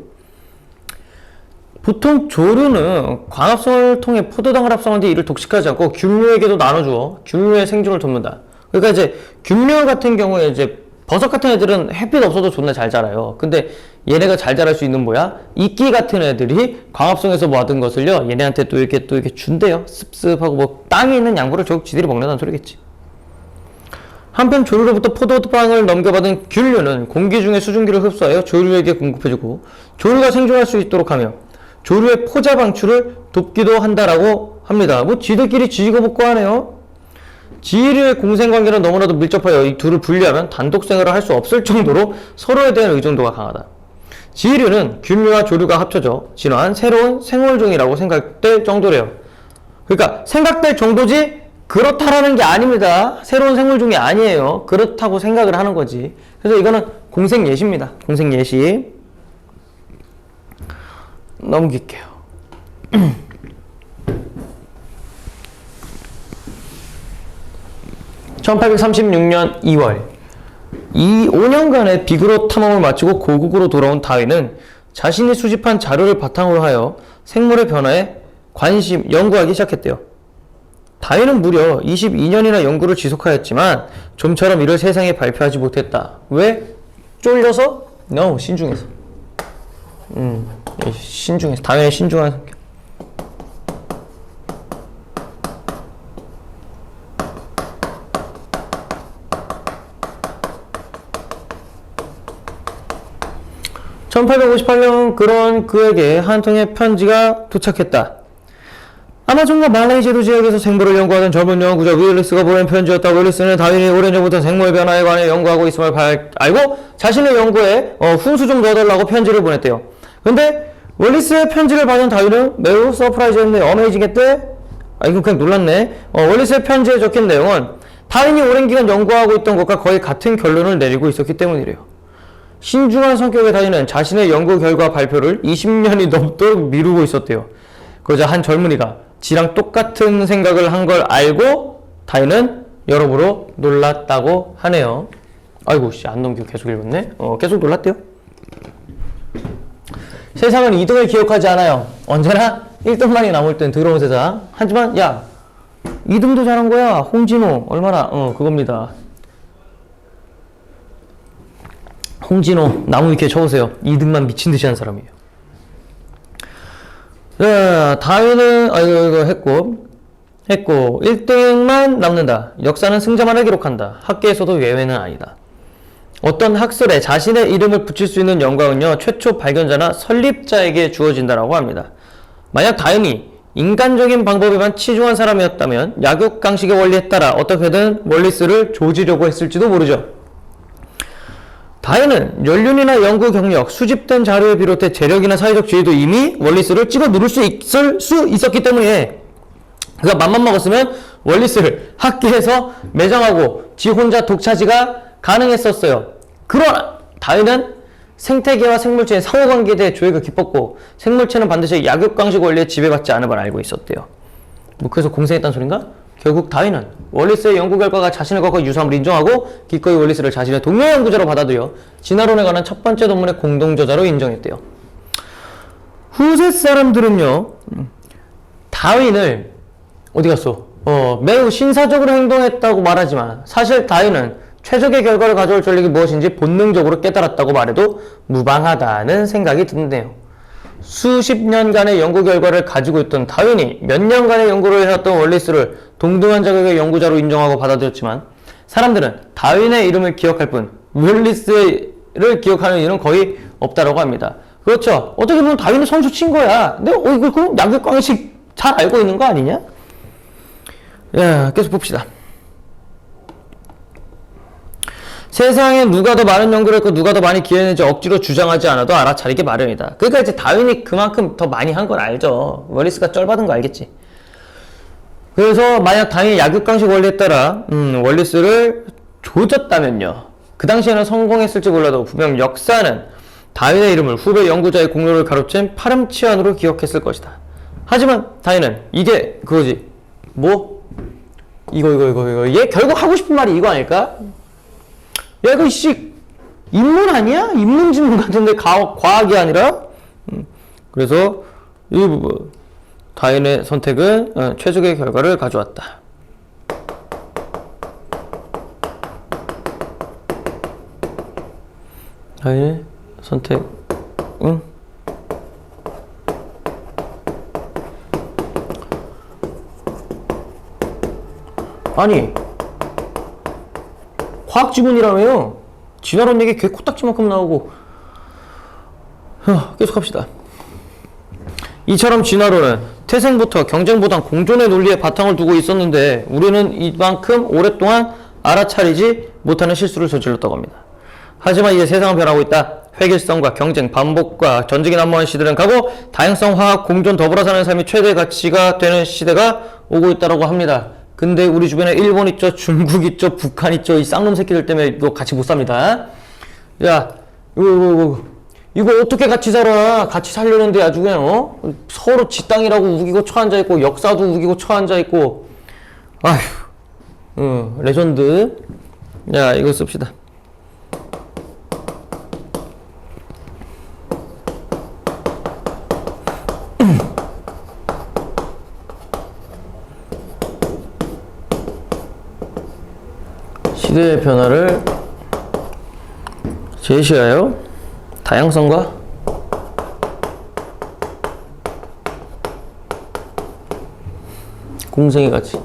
보통 조류는 광합성을 통해 포도당을 합성하는데 이를 독식하지 않고 균류에게도 나눠주어 균류의 생존을 돕는다. 그러니까 이제 균류 같은 경우에 이제 버섯 같은 애들은 햇빛 없어도 존나 잘 자라요. 근데 얘네가 잘 자랄 수 있는 뭐야? 이끼 같은 애들이 광합성에서 모아둔 것을요, 얘네한테 또 이렇게 준대요. 습습하고 뭐 땅에 있는 양분을 결국 지들이 먹는다는 소리겠지. 한편 조류로부터 포도빵을 넘겨받은 균류는 공기 중에 수증기를 흡수하여 조류에게 공급해주고 조류가 생존할 수 있도록 하며 조류의 포자 방출을 돕기도 한다라고 합니다. 뭐 지들끼리 지지고 볶고 하네요. 지류의 공생관계는 너무나도 밀접하여 이 둘을 분리하면 단독 생활을 할 수 없을 정도로 서로에 대한 의존도가 강하다. 지류는 균류와 조류가 합쳐져 진화한 새로운 생물종이라고 생각될 정도래요. 그러니까 생각될 정도지 그렇다라는 게 아닙니다. 새로운 생물종이 아니에요. 그렇다고 생각을 하는 거지. 그래서 이거는 공생예시입니다. 공생예시. 넘길게요. 1836년 2월 이 5년간의 비그로 탐험을 마치고 고국으로 돌아온 다윈은 자신이 수집한 자료를 바탕으로 하여 생물의 변화에 연구하기 시작했대요. 다윈은 무려 22년이나 연구를 지속하였지만 좀처럼 이를 세상에 발표하지 못했다. 왜? 쫄려서? No, 신중해서. 신중해서. 다윈의 신중한 성격. (1858년) 그런 그에게 한 통의 편지가 도착했다. 아마존과 말레이 제도 지역에서 생물을 연구하던 젊은 연구자 윌리스가 보낸 편지였다. 윌리스는 다윈이 오랜 전부터 생물 변화에 관해 연구하고 있음을 알고 자신의 연구에 훈수 좀 넣어달라고 편지를 보냈대요. 근데 윌리스의 편지를 받은 다윈은 매우 서프라이즈했네. 어메이징했대. 이건 그냥 놀랐네. 윌리스의 편지에 적힌 내용은 다윈이 오랜 기간 연구하고 있던 것과 거의 같은 결론을 내리고 있었기 때문이래요. 신중한 성격의 다윈은 자신의 연구 결과 발표를 20년이 넘도록 미루고 있었대요. 그러자 한 젊은이가 지랑 똑같은 생각을 한 걸 알고 다윈은 여러모로 놀랐다고 하네요. 아이고 씨, 안 넘기고 계속 읽었네. 계속 놀랐대요. 세상은 2등을 기억하지 않아요. 언제나 1등만이 남을 땐 더러운 세상. 하지만 야, 2등도 잘한 거야. 홍진호 얼마나 그겁니다. 홍진호 나무 위키에 쳐보세요. 2등만 미친듯이 한 사람이에요. 자, 다윈은 이거 했고 1등만 남는다. 역사는 승자만을 기록한다. 학계에서도 예외는 아니다. 어떤 학설에 자신의 이름을 붙일 수 있는 영광은요, 최초 발견자나 설립자에게 주어진다라고 합니다. 만약 다윈이 인간적인 방법에만 치중한 사람이었다면 약육강식의 원리에 따라 어떻게든 월리스를 조지려고 했을지도 모르죠. 다윈은 연륜이나 연구 경력, 수집된 자료에 비롯해 재력이나 사회적 지위도 이미 월리스를 찍어 누를 수 있었기 때문에 그가 맘만 먹었으면 월리스를 학계에서 매장하고 지 혼자 독차지가 가능했었어요. 그러나 다윈은 생태계와 생물체의 상호관계에 대해 조예가 깊었고 생물체는 반드시 약육강식 원리에 지배받지 않을 걸 알고 있었대요. 뭐 그래서 공생했다는 소린가? 결국 다윈은 월리스의 연구 결과가 자신의 것과 유사함을 인정하고 기꺼이 월리스를 자신의 동료 연구자로 받아들여 진화론에 관한 첫 번째 논문의 공동저자로 인정했대요. 후세 사람들은요, 다윈을 어디 갔어? 매우 신사적으로 행동했다고 말하지만 사실 다윈은 최적의 결과를 가져올 전략이 무엇인지 본능적으로 깨달았다고 말해도 무방하다는 생각이 드는데요. 수십 년간의 연구 결과를 가지고 있던 다윈이 몇 년간의 연구를 해왔던 월리스를 동등한 자격의 연구자로 인정하고 받아들였지만 사람들은 다윈의 이름을 기억할 뿐 월리스를 기억하는 일은 거의 없다고 합니다. 그렇죠. 어떻게 보면 다윈은 선수 친 거야. 근데 이거 그 약육강식 잘 알고 있는 거 아니냐? 야, 계속 봅시다. 세상에 누가 더 많은 연구를 했고 누가 더 많이 기여했는지 억지로 주장하지 않아도 알아차리기 마련이다. 그러니까 이제 다윈이 그만큼 더 많이 한 건 알죠. 월리스가 쩔받은 거 알겠지. 그래서 만약 다윈이 약육강식 원리에 따라 월리스를 조졌다면요, 그 당시에는 성공했을지 몰라도 분명 역사는 다윈의 이름을 후배 연구자의 공로를 가로챈 파렴치한으로 기억했을 것이다. 하지만 다윈은 이게 그거지. 뭐? 이거. 얘 결국 하고 싶은 말이 이거 아닐까? 야, 이거 인문 아니야? 인문지문 같은데 과학이 아니라? 그래서 이 부분 다윈의 선택은 최적의 결과를 가져왔다. 다윈의 선택, 아니, 과학지문이라며요. 진화론 얘기 개 코딱지만큼 나오고. 계속합시다. 이처럼 진화론은 태생부터 경쟁보단 공존의 논리에 바탕을 두고 있었는데 우리는 이만큼 오랫동안 알아차리지 못하는 실수를 저질렀다고 합니다. 하지만 이제 세상은 변하고 있다. 획일성과 경쟁, 반복과 전쟁이 난무한 시대는 가고 다양성, 화학, 공존, 더불어 사는 삶이 최대 가치가 되는 시대가 오고 있다고 합니다. 근데 우리 주변에 일본 있죠, 중국 있죠, 북한 있죠. 이 쌍놈 새끼들 때문에 이거 같이 못 삽니다. 야, 이거 어떻게 같이 살아? 같이 살려는데 아주 그냥 서로 지 땅이라고 우기고 처앉아 있고 역사도 우기고 처앉아 있고. 아휴, 레전드. 야, 이거 씁시다. 시대의 변화를 제시하여 다양성과 공생의 가치.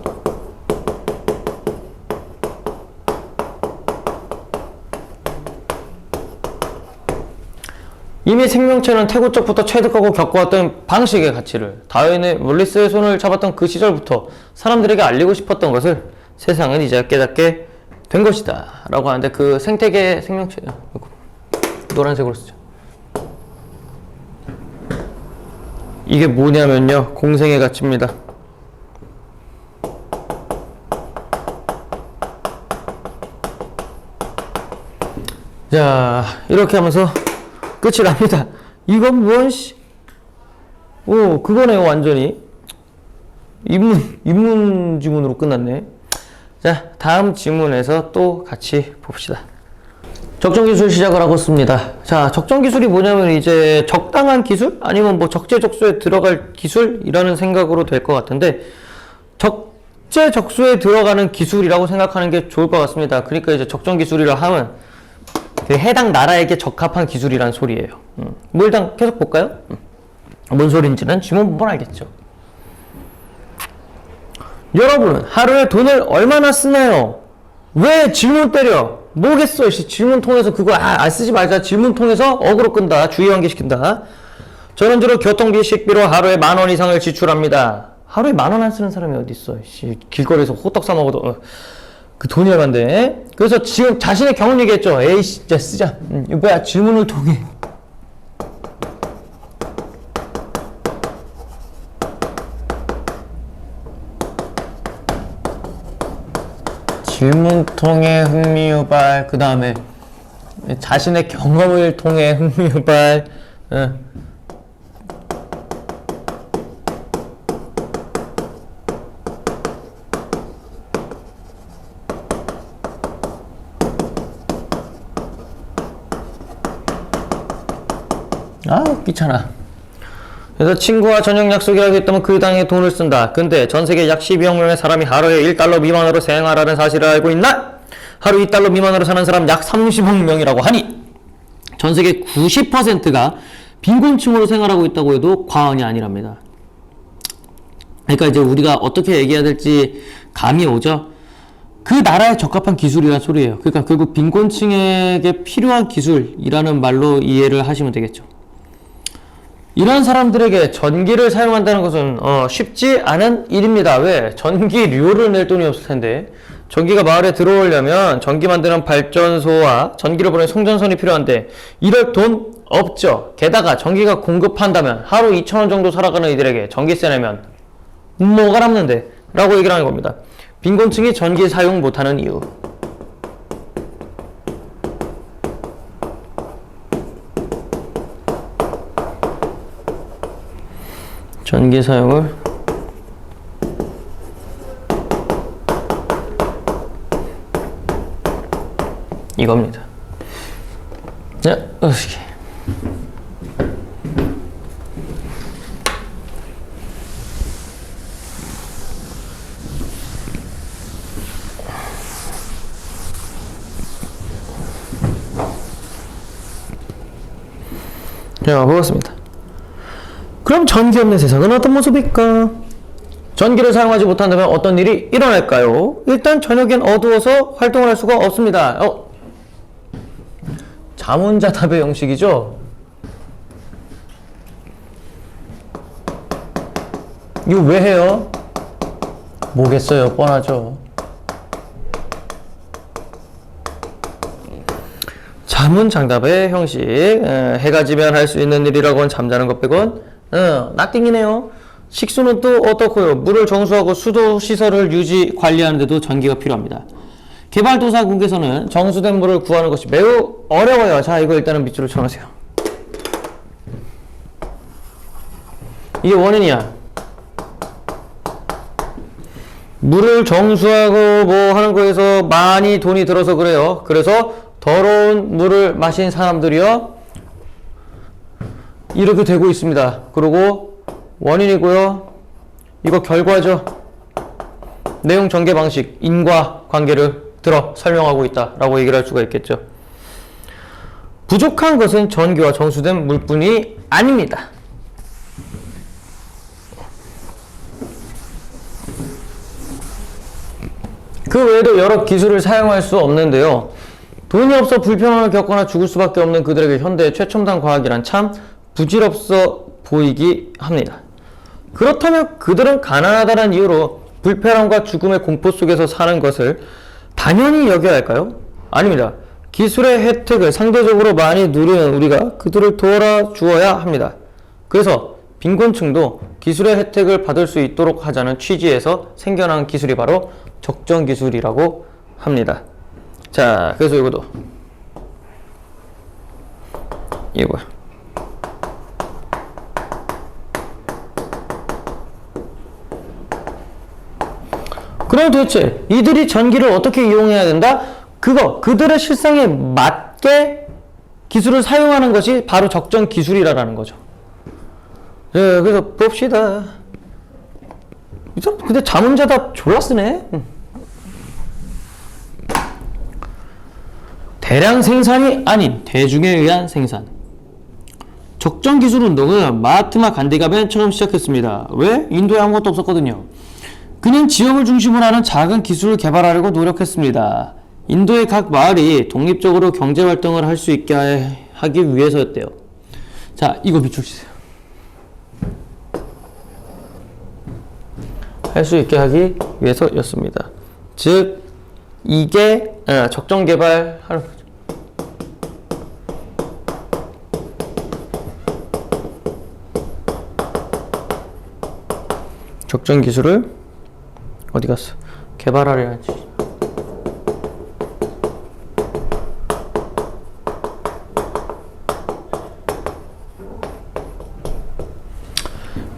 이미 생명체는 태고적부터 체득하고 겪어왔던 방식의 가치를 다윈의 월리스의 손을 잡았던 그 시절부터 사람들에게 알리고 싶었던 것을 세상은 이제 깨닫게 된 것이다 라고 하는데, 그 생태계 생명체예요. 노란색으로 쓰죠. 이게 뭐냐면요, 공생의 가치입니다. 자, 이렇게 하면서 끝이 납니다. 이건 뭔 그거네요. 완전히 인문 지문으로 끝났네. 자, 다음 지문에서 또 같이 봅시다. 적정기술 시작을 하고 씁니다. 자, 적정기술이 뭐냐면 이제 적당한 기술? 아니면 뭐 적재적소에 들어갈 기술이라는 생각으로 될 것 같은데, 적재적소에 들어가는 기술이라고 생각하는 게 좋을 것 같습니다. 그러니까 이제 적정기술이라 하면 그 해당 나라에게 적합한 기술이란 소리예요. 뭐 일단 계속 볼까요? 뭔 소리인지는 지문 보면 알겠죠. 여러분은 하루에 돈을 얼마나 쓰나요? 왜 질문 때려? 뭐겠어? 질문 통해서 그거 안 쓰지 말자. 질문 통해서 어그로 끈다. 주의 환기시킨다. 저는 주로 교통비, 식비로 하루에 10,000원 이상을 지출합니다. 하루에 10,000원 안 쓰는 사람이 어디 있어? 길거리에서 호떡 사 먹어도 그 돈이 얼만데? 그래서 지금 자신의 경험 얘기했죠. 에이씨, 진짜 쓰자. 이거 뭐야? 질문을 통해. 질문 통해 흥미유발, 그 다음에 자신의 경험을 통해 흥미유발. 귀찮아. 그래서 친구와 저녁 약속이라고 했다면 그 당에 돈을 쓴다. 근데 전 세계 약 12억 명의 사람이 하루에 1달러 미만으로 생활하는 사실을 알고 있나? 하루 2달러 미만으로 사는 사람 약 30억 명이라고 하니 전 세계 90%가 빈곤층으로 생활하고 있다고 해도 과언이 아니랍니다. 그러니까 이제 우리가 어떻게 얘기해야 될지 감이 오죠? 그 나라에 적합한 기술이란 소리예요. 그러니까 결국 빈곤층에게 필요한 기술이라는 말로 이해를 하시면 되겠죠. 이런 사람들에게 전기를 사용한다는 것은 쉽지 않은 일입니다. 왜? 전기료를 낼 돈이 없을 텐데. 전기가 마을에 들어오려면 전기 만드는 발전소와 전기를 보내는 송전선이 필요한데 이럴 돈 없죠. 게다가 전기가 공급한다면 하루 2,000원 정도 살아가는 이들에게 전기세 내면 뭐가 남는데? 라고 얘기를 하는 겁니다. 빈곤층이 전기 사용 못하는 이유. 전기 사용을 이겁니다. 자, 어떻게 자, 보겠습니다. 그럼 전기 없는 세상은 어떤 모습일까? 전기를 사용하지 못한다면 어떤 일이 일어날까요? 일단 저녁엔 어두워서 활동을 할 수가 없습니다. 자문자답의 형식이죠? 이거 왜 해요? 뭐겠어요? 뻔하죠. 자문장답의 형식. 해가 지면 할 수 있는 일이라고는 잠자는 것 빼곤 낙띵이네요. 식수는 또 어떻고요? 물을 정수하고 수도 시설을 유지 관리하는 데도 전기가 필요합니다. 개발도상국에서는 정수된 물을 구하는 것이 매우 어려워요. 자, 이거 일단은 밑줄을 쳐놓으세요. 이게 원인이야. 물을 정수하고 뭐 하는 거에서 많이 돈이 들어서 그래요. 그래서 더러운 물을 마신 사람들이요 이렇게 되고 있습니다. 그리고 원인이고요. 이거 결과죠. 내용 전개 방식, 인과관계를 들어 설명하고 있다라고 얘기를 할 수가 있겠죠. 부족한 것은 전기와 정수된 물뿐이 아닙니다. 그 외에도 여러 기술을 사용할 수 없는데요. 돈이 없어 불편함을 겪거나 죽을 수밖에 없는 그들에게 현대의 최첨단 과학이란 참 부질없어 보이기 합니다. 그렇다면 그들은 가난하다는 이유로 불편함과 죽음의 공포 속에서 사는 것을 당연히 여겨야 할까요? 아닙니다. 기술의 혜택을 상대적으로 많이 누리는 우리가 그들을 도와주어야 합니다. 그래서 빈곤층도 기술의 혜택을 받을 수 있도록 하자는 취지에서 생겨난 기술이 바로 적정기술이라고 합니다. 자, 그래서 이거도 이거야. 그럼 도대체 이들이 전기를 어떻게 이용해야 된다? 그들의 실상에 맞게 기술을 사용하는 것이 바로 적정 기술이라는 거죠. 네, 그래서 봅시다. 이 사람 근데 자문자답 졸라 쓰네. 대량 생산이 아닌 대중에 의한 생산. 적정 기술 운동은 마하트마 간디가 맨 처음 시작했습니다. 왜? 인도에 아무것도 없었거든요. 그는 지역을 중심으로 하는 작은 기술을 개발하려고 노력했습니다. 인도의 각 마을이 독립적으로 경제활동을 할 수 있게 하기 위해서였대요. 자, 이거 밑줄 치세요. 할 수 있게 하기 위해서였습니다. 즉, 이게 적정 개발하는 거죠. 적정 기술을 어디 갔어? 개발하려야지.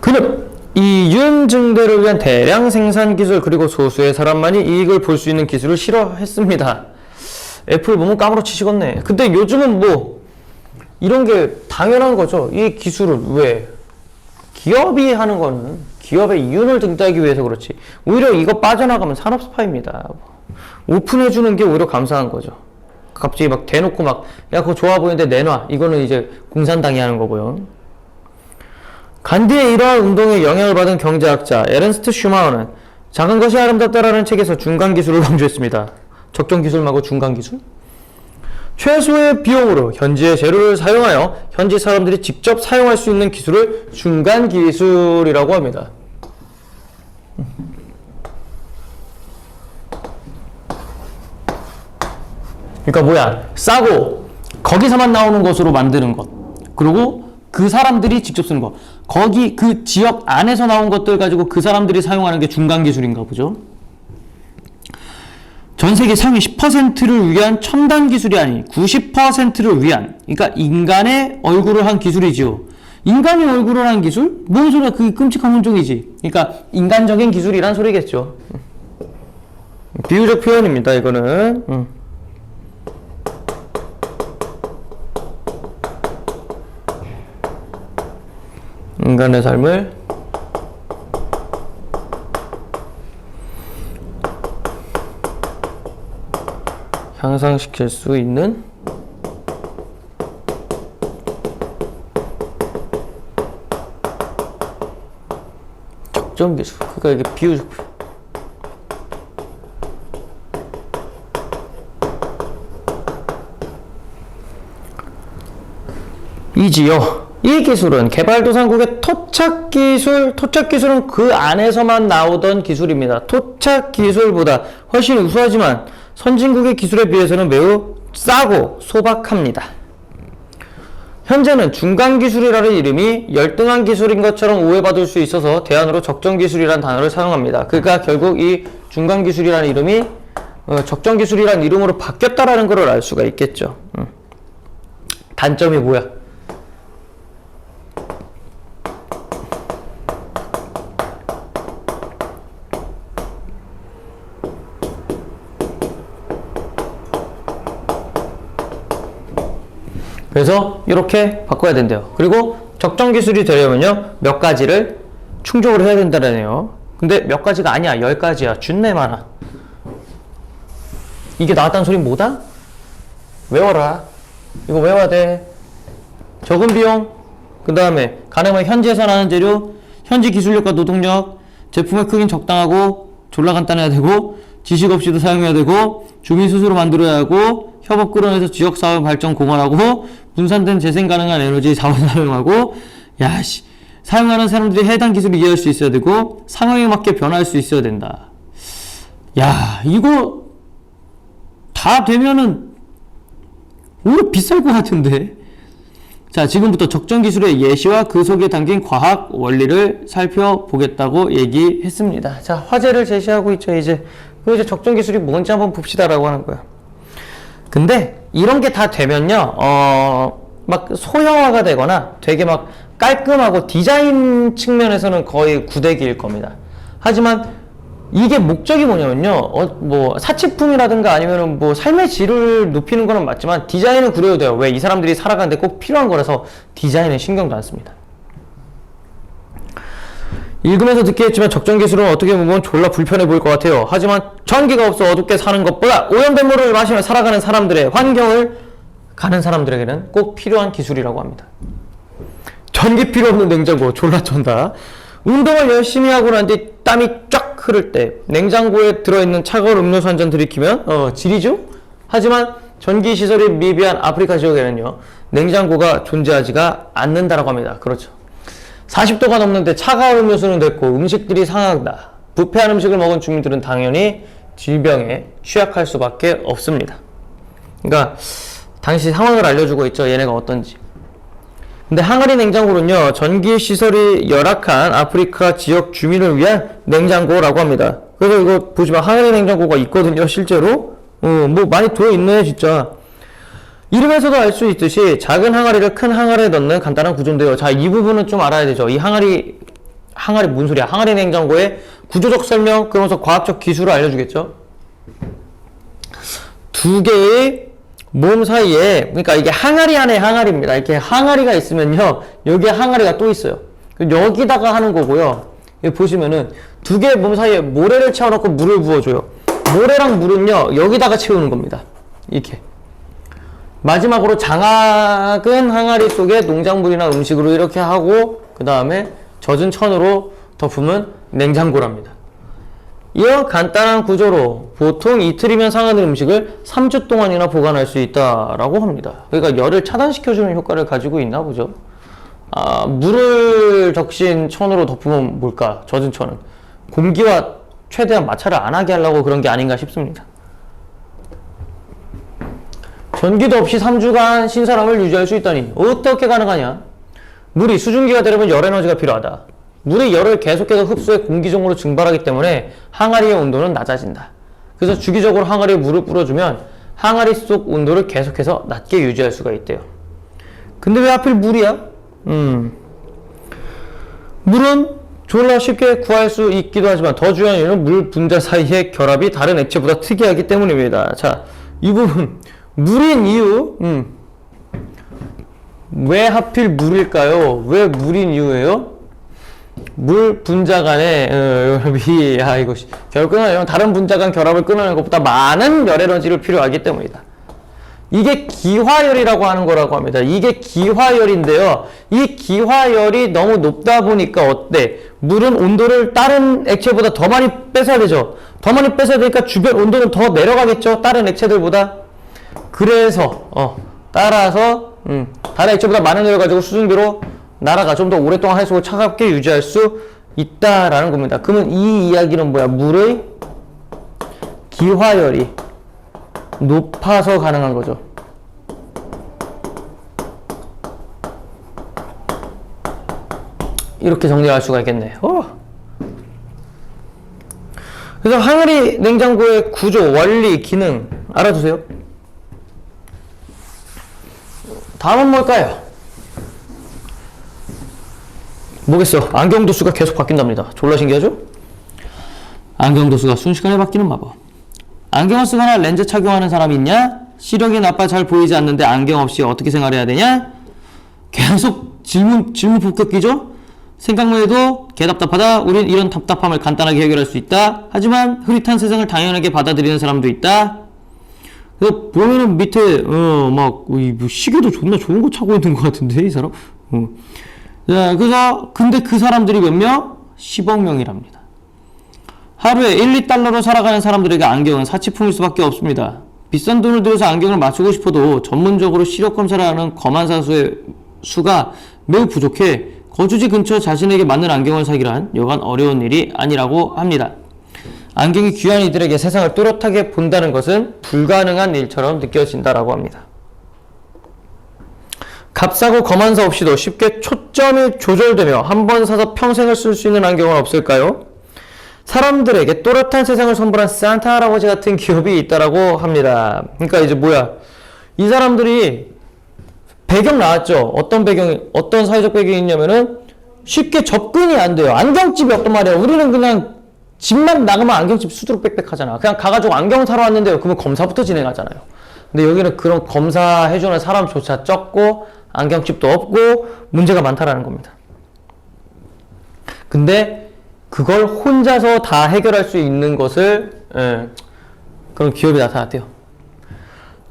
그는 이윤 증대를 위한 대량 생산 기술 그리고 소수의 사람만이 이익을 볼 수 있는 기술을 싫어했습니다. 애플 보면 까무러치시겠네. 근데 요즘은 뭐 이런 게 당연한 거죠. 이 기술을 왜? 기업이 하는 거는 기업의 이윤을 증대하기 위해서 그렇지. 오히려 이거 빠져나가면 산업 스파입니다. 오픈해주는 게 오히려 감사한 거죠. 갑자기 막 대놓고 막, 야, 그거 좋아 보이는데 내놔. 이거는 이제 공산당이 하는 거고요. 간디의 이러한 운동에 영향을 받은 경제학자 에른스트 슈마우는 작은 것이 아름답다라는 책에서 중간기술을 강조했습니다. 적정기술 말고 중간기술? 최소의 비용으로 현지의 재료를 사용하여 현지 사람들이 직접 사용할 수 있는 기술을 중간기술이라고 합니다. 그러니까 뭐야? 싸고 거기서만 나오는 것으로 만드는 것. 그리고 그 사람들이 직접 쓰는 것. 거기 그 지역 안에서 나온 것들 가지고 그 사람들이 사용하는 게 중간 기술인가 보죠. 전 세계 상위 10%를 위한 첨단 기술이 아닌 90%를 위한, 그러니까 인간의 얼굴을 한 기술이지요. 인간의 얼굴을 한 기술? 뭔 소리야? 그게 끔찍한 혼종이지. 그러니까 인간적인 기술이란 소리겠죠. 비유적 표현입니다, 이거는. 인간의 삶을 향상시킬 수 있는 적정 기술. 그러니까 이게 비유적 표현. 이지요. 이 기술은 개발도상국의 토착 기술은 그 안에서만 나오던 기술입니다. 토착 기술보다 훨씬 우수하지만 선진국의 기술에 비해서는 매우 싸고 소박합니다. 현재는 중간기술이라는 이름이 열등한 기술인 것처럼 오해받을 수 있어서 대안으로 적정기술이라는 단어를 사용합니다. 그러니까 결국 이 중간기술이라는 이름이 적정기술이라는 이름으로 바뀌었다라는 걸 알 수가 있겠죠. 단점이 뭐야? 그래서 이렇게 바꿔야 된대요. 그리고 적정 기술이 되려면요 몇 가지를 충족을 해야 된다네요. 근데 몇 가지가 아니야, 10가지야. 준내 많아. 이게 나왔다는 소린 뭐다? 외워라. 이거 외워야 돼. 적은 비용, 그 다음에 가능한 현지 예산하는 재료, 현지 기술력과 노동력, 제품의 크기는 적당하고 졸라 간단해야 되고, 지식 없이도 사용해야 되고, 주민 스스로 만들어야 하고, 협업 끌어내서 지역사회 발전 공헌하고, 분산된 재생 가능한 에너지 자원 사용하고, 야씨, 사용하는 사람들이 해당 기술을 이해할 수 있어야 되고, 상황에 맞게 변화할 수 있어야 된다. 야, 이거 다 되면은 오히려 비쌀 것 같은데. 자, 지금부터 적정 기술의 예시와 그 속에 담긴 과학 원리를 살펴보겠다고 얘기했습니다. 자, 화제를 제시하고 있죠, 이제. 그럼 이제 적정 기술이 뭔지 한번 봅시다라고 하는 거야. 근데 이런 게 다 되면요, 막 소형화가 되거나 되게 막 깔끔하고 디자인 측면에서는 거의 구대기일 겁니다. 하지만 이게 목적이 뭐냐면요, 뭐 사치품이라든가 아니면은 뭐 삶의 질을 높이는 거는 맞지만 디자인은 그려야 돼요. 왜? 이 사람들이 살아가는데 꼭 필요한 거라서 디자인은 신경도 안 씁니다. 읽으면서 듣기했지만 적정 기술은 어떻게 보면 졸라 불편해 보일 것 같아요. 하지만 전기가 없어 어둡게 사는 것보다 오염된 물을 마시며 살아가는 사람들의 환경을 가는 사람들에게는 꼭 필요한 기술이라고 합니다. 전기 필요 없는 냉장고 졸라 쩐다. 운동을 열심히 하고 난 뒤 땀이 쫙 흐를 때 냉장고에 들어있는 차가운 음료수 한 잔 들이키면 지리죠? 하지만 전기시설이 미비한 아프리카 지역에는요 냉장고가 존재하지가 않는다라고 합니다. 그렇죠. 40도가 넘는데 차가운 음료수는 됐고 음식들이 상하다. 부패한 음식을 먹은 주민들은 당연히 질병에 취약할 수밖에 없습니다. 그러니까 당시 상황을 알려주고 있죠. 얘네가 어떤지. 근데 항아리 냉장고는요 전기시설이 열악한 아프리카 지역 주민을 위한 냉장고라고 합니다. 그래서 이거 보시면 항아리 냉장고가 있거든요. 실제로 뭐 많이 들어있네 진짜. 이름에서도 알 수 있듯이 작은 항아리를 큰 항아리에 넣는 간단한 구조인데요. 자, 이 부분은 좀 알아야 되죠. 이 항아리 뭔 소리야? 항아리 냉장고의 구조적 설명, 그러면서 과학적 기술을 알려주겠죠. 두 개의 몸 사이에, 그러니까 이게 항아리 안에 항아리입니다. 이렇게 항아리가 있으면요, 여기에 항아리가 또 있어요. 여기다가 하는 거고요. 여기 보시면은 두 개의 몸 사이에 모래를 채워놓고 물을 부어줘요. 모래랑 물은요, 여기다가 채우는 겁니다. 이렇게. 마지막으로 작은 항아리 속에 농작물이나 음식으로 이렇게 하고 그 다음에 젖은 천으로 덮으면 냉장고랍니다. 이런 간단한 구조로 보통 이틀이면 상하는 음식을 3주 동안이나 보관할 수 있다라고 합니다. 그러니까 열을 차단시켜주는 효과를 가지고 있나 보죠. 물을 적신 천으로 덮으면 뭘까? 젖은 천은 공기와 최대한 마찰을 안 하게 하려고 그런 게 아닌가 싶습니다. 전기도 없이 3주간 신선함을 유지할 수 있다니 어떻게 가능하냐? 물이 수증기가 되려면 열 에너지가 필요하다. 물이 열을 계속해서 흡수해 공기중으로 증발하기 때문에 항아리의 온도는 낮아진다. 그래서 주기적으로 항아리에 물을 뿌려주면 항아리 속 온도를 계속해서 낮게 유지할 수가 있대요. 근데 왜 하필 물이야? 물은 졸라 쉽게 구할 수 있기도 하지만 더 중요한 이유는 물 분자 사이의 결합이 다른 액체보다 특이하기 때문입니다. 자, 이 부분 물인 이유 왜 하필 물일까요? 왜 물인 이유예요? 물 분자 간의 결합이 이거 결합 끊어내려면 다른 분자 간 결합을 끊어내는 것보다 많은 열 에너지를 필요하기 때문이다. 이게 기화열이라고 하는 거라고 합니다. 이게 기화열인데요. 이 기화열이 너무 높다 보니까 어때? 물은 온도를 다른 액체보다 더 많이 뺏어야 되죠. 더 많이 뺏어야 되니까 주변 온도는 더 내려가겠죠. 다른 액체들보다. 그래서 따라서 다른 액체보다 많이 내려가지고 수증기로 나라가 좀 더 오랫동안 해수를 차갑게 유지할 수 있다라는 겁니다. 그러면 이 이야기는 뭐야? 물의 기화열이 높아서 가능한 거죠. 이렇게 정리할 수가 있겠네. 그래서 항아리 냉장고의 구조, 원리, 기능 알아두세요. 다음은 뭘까요? 뭐겠어? 안경 도수가 계속 바뀐답니다. 졸라 신기하죠? 안경 도수가 순식간에 바뀌는 마법. 안경을 쓰거나 렌즈 착용하는 사람이 있냐? 시력이 나빠 잘 보이지 않는데 안경 없이 어떻게 생활해야 되냐? 계속 질문 폭격기죠? 생각만 해도 개답답하다. 우린 이런 답답함을 간단하게 해결할 수 있다. 하지만 흐릿한 세상을 당연하게 받아들이는 사람도 있다. 그래서 보면은 밑에 뭐 시계도 존나 좋은 거 차고 있는 것 같은데 이 사람. 자, 그래서 근데 그 사람들이 몇 명? 10억 명이랍니다. 하루에 1, 2달러로 살아가는 사람들에게 안경은 사치품일 수밖에 없습니다. 비싼 돈을 들여서 안경을 맞추고 싶어도 전문적으로 시력 검사를 하는 검안사 수가 매우 부족해 거주지 근처 자신에게 맞는 안경을 사기란 여간 어려운 일이 아니라고 합니다. 안경이 귀한 이들에게 세상을 또렷하게 본다는 것은 불가능한 일처럼 느껴진다라고 합니다. 값싸고 검안사 없이도 쉽게 초점이 조절되며 한 번 사서 평생을 쓸 수 있는 안경은 없을까요? 사람들에게 또렷한 세상을 선물한 산타 할아버지 같은 기업이 있다라고 합니다. 그러니까 이제 뭐야? 이 사람들이 배경 나왔죠? 어떤 사회적 배경이 있냐면은 쉽게 접근이 안 돼요. 안경집이 없단 말이야. 우리는 그냥 집만 나가면 안경집 수두룩 빽빽 하잖아. 그냥 가가지고 안경 사러 왔는데요. 그러면 검사부터 진행하잖아요. 근데 여기는 그런 검사해주는 사람조차 적고 안경집도 없고 문제가 많다라는 겁니다. 근데 그걸 혼자서 다 해결할 수 있는 것을 그런 기업이 나타났대요.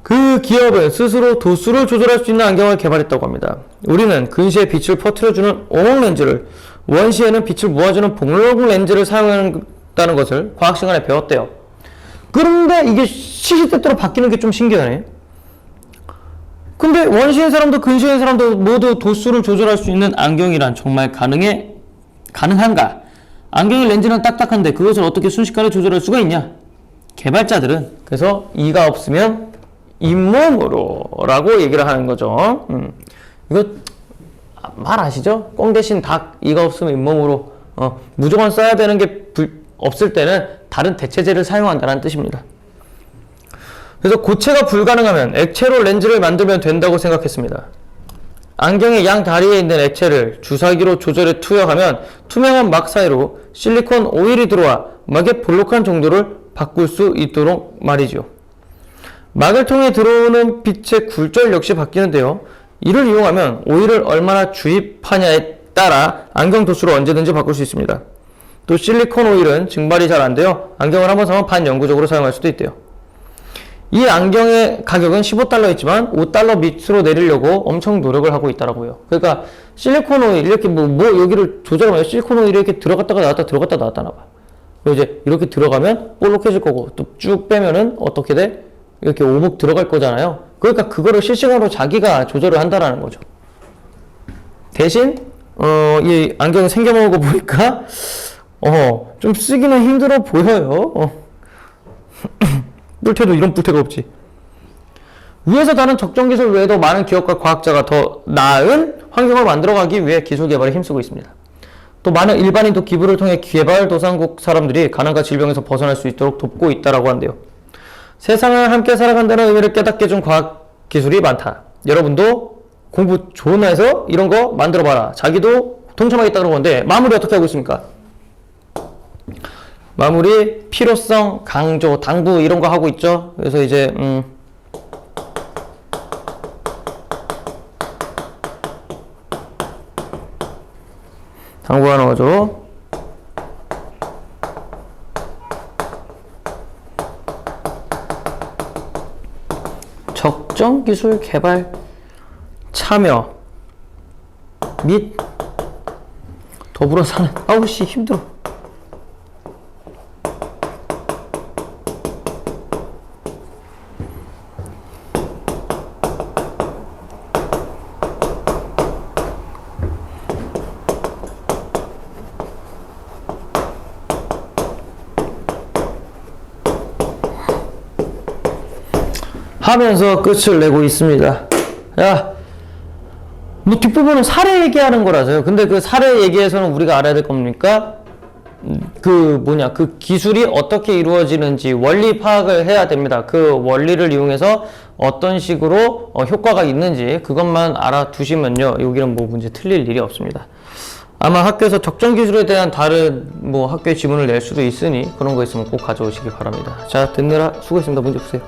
그 기업은 스스로 도수를 조절할 수 있는 안경을 개발했다고 합니다. 우리는 근시에 빛을 퍼뜨려주는 오목 렌즈를, 원시에는 빛을 모아주는 복록 렌즈를 사용한다는 것을 과학 시간에 배웠대요. 그런데 이게 시시때때로 바뀌는 게 좀 신기하네. 근데 원시인 사람도 근시인 사람도 모두 도수를 조절할 수 있는 안경이란 정말 가능한가? 안경의 렌즈는 딱딱한데 그것을 어떻게 순식간에 조절할 수가 있냐? 개발자들은 그래서 이가 없으면 잇몸으로 라고 얘기를 하는 거죠. 이거 말 아시죠? 꽁 대신 닭, 이가 없으면 잇몸으로. 무조건 써야 되는 게 없을 때는 다른 대체제를 사용한다는 뜻입니다. 그래서 고체가 불가능하면 액체로 렌즈를 만들면 된다고 생각했습니다. 안경의 양 다리에 있는 액체를 주사기로 조절해 투여하면 투명한 막 사이로 실리콘 오일이 들어와 막의 볼록한 정도를 바꿀 수 있도록 말이죠. 막을 통해 들어오는 빛의 굴절 역시 바뀌는데요. 이를 이용하면 오일을 얼마나 주입하냐에 따라 안경 도수를 언제든지 바꿀 수 있습니다. 또 실리콘 오일은 증발이 잘 안 돼요. 안경을 한번 사면 반영구적으로 사용할 수도 있대요. 이 안경의 가격은 15달러였지만 5달러 밑으로 내리려고 엄청 노력을 하고 있다라고요. 그러니까 실리콘 오일 이렇게 여기를 조절하면 실리콘 오일이 이렇게 들어갔다가 나왔다 들어갔다 나왔다 나봐. 이제 이렇게 들어가면 볼록해질 거고 또 쭉 빼면은 어떻게 돼? 이렇게 오목 들어갈 거잖아요. 그러니까 그거를 실시간으로 자기가 조절을 한다라는 거죠. 대신 이 안경이 생겨먹은 거 보니까 좀 쓰기는 힘들어 보여요. 뿔테도 이런 뿔테가 없지. 위에서 다른 적정 기술 외에도 많은 기업과 과학자가 더 나은 환경을 만들어가기 위해 기술 개발에 힘쓰고 있습니다. 또 많은 일반인도 기부를 통해 개발도상국 사람들이 가난과 질병에서 벗어날 수 있도록 돕고 있다라고 한대요. 세상을 함께 살아간다는 의미를 깨닫게 해준 과학 기술이 많다. 여러분도 공부 좋은 날에서 이런 거 만들어봐라. 자기도 동참하겠다는 건데 마무리 어떻게 하고 있습니까? 마무리 필요성, 강조, 당부 이런 거 하고 있죠. 그래서 이제 당부하는 거죠. 적정 기술 개발 참여 및 더불어 사는 아우씨 힘들어. 하면서 끝을 내고 있습니다. 야, 뭐 뒷부분은 사례 얘기하는 거라서요. 근데 그 사례 얘기에서는 우리가 알아야 될 겁니까? 그 기술이 어떻게 이루어지는지 원리 파악을 해야 됩니다. 그 원리를 이용해서 어떤 식으로 효과가 있는지 그것만 알아두시면요. 여기는 뭐 문제 틀릴 일이 없습니다. 아마 학교에서 적정 기술에 대한 다른 뭐 학교의 지문을 낼 수도 있으니 그런 거 있으면 꼭 가져오시기 바랍니다. 자, 듣느라 수고했습니다. 문제 푸세요.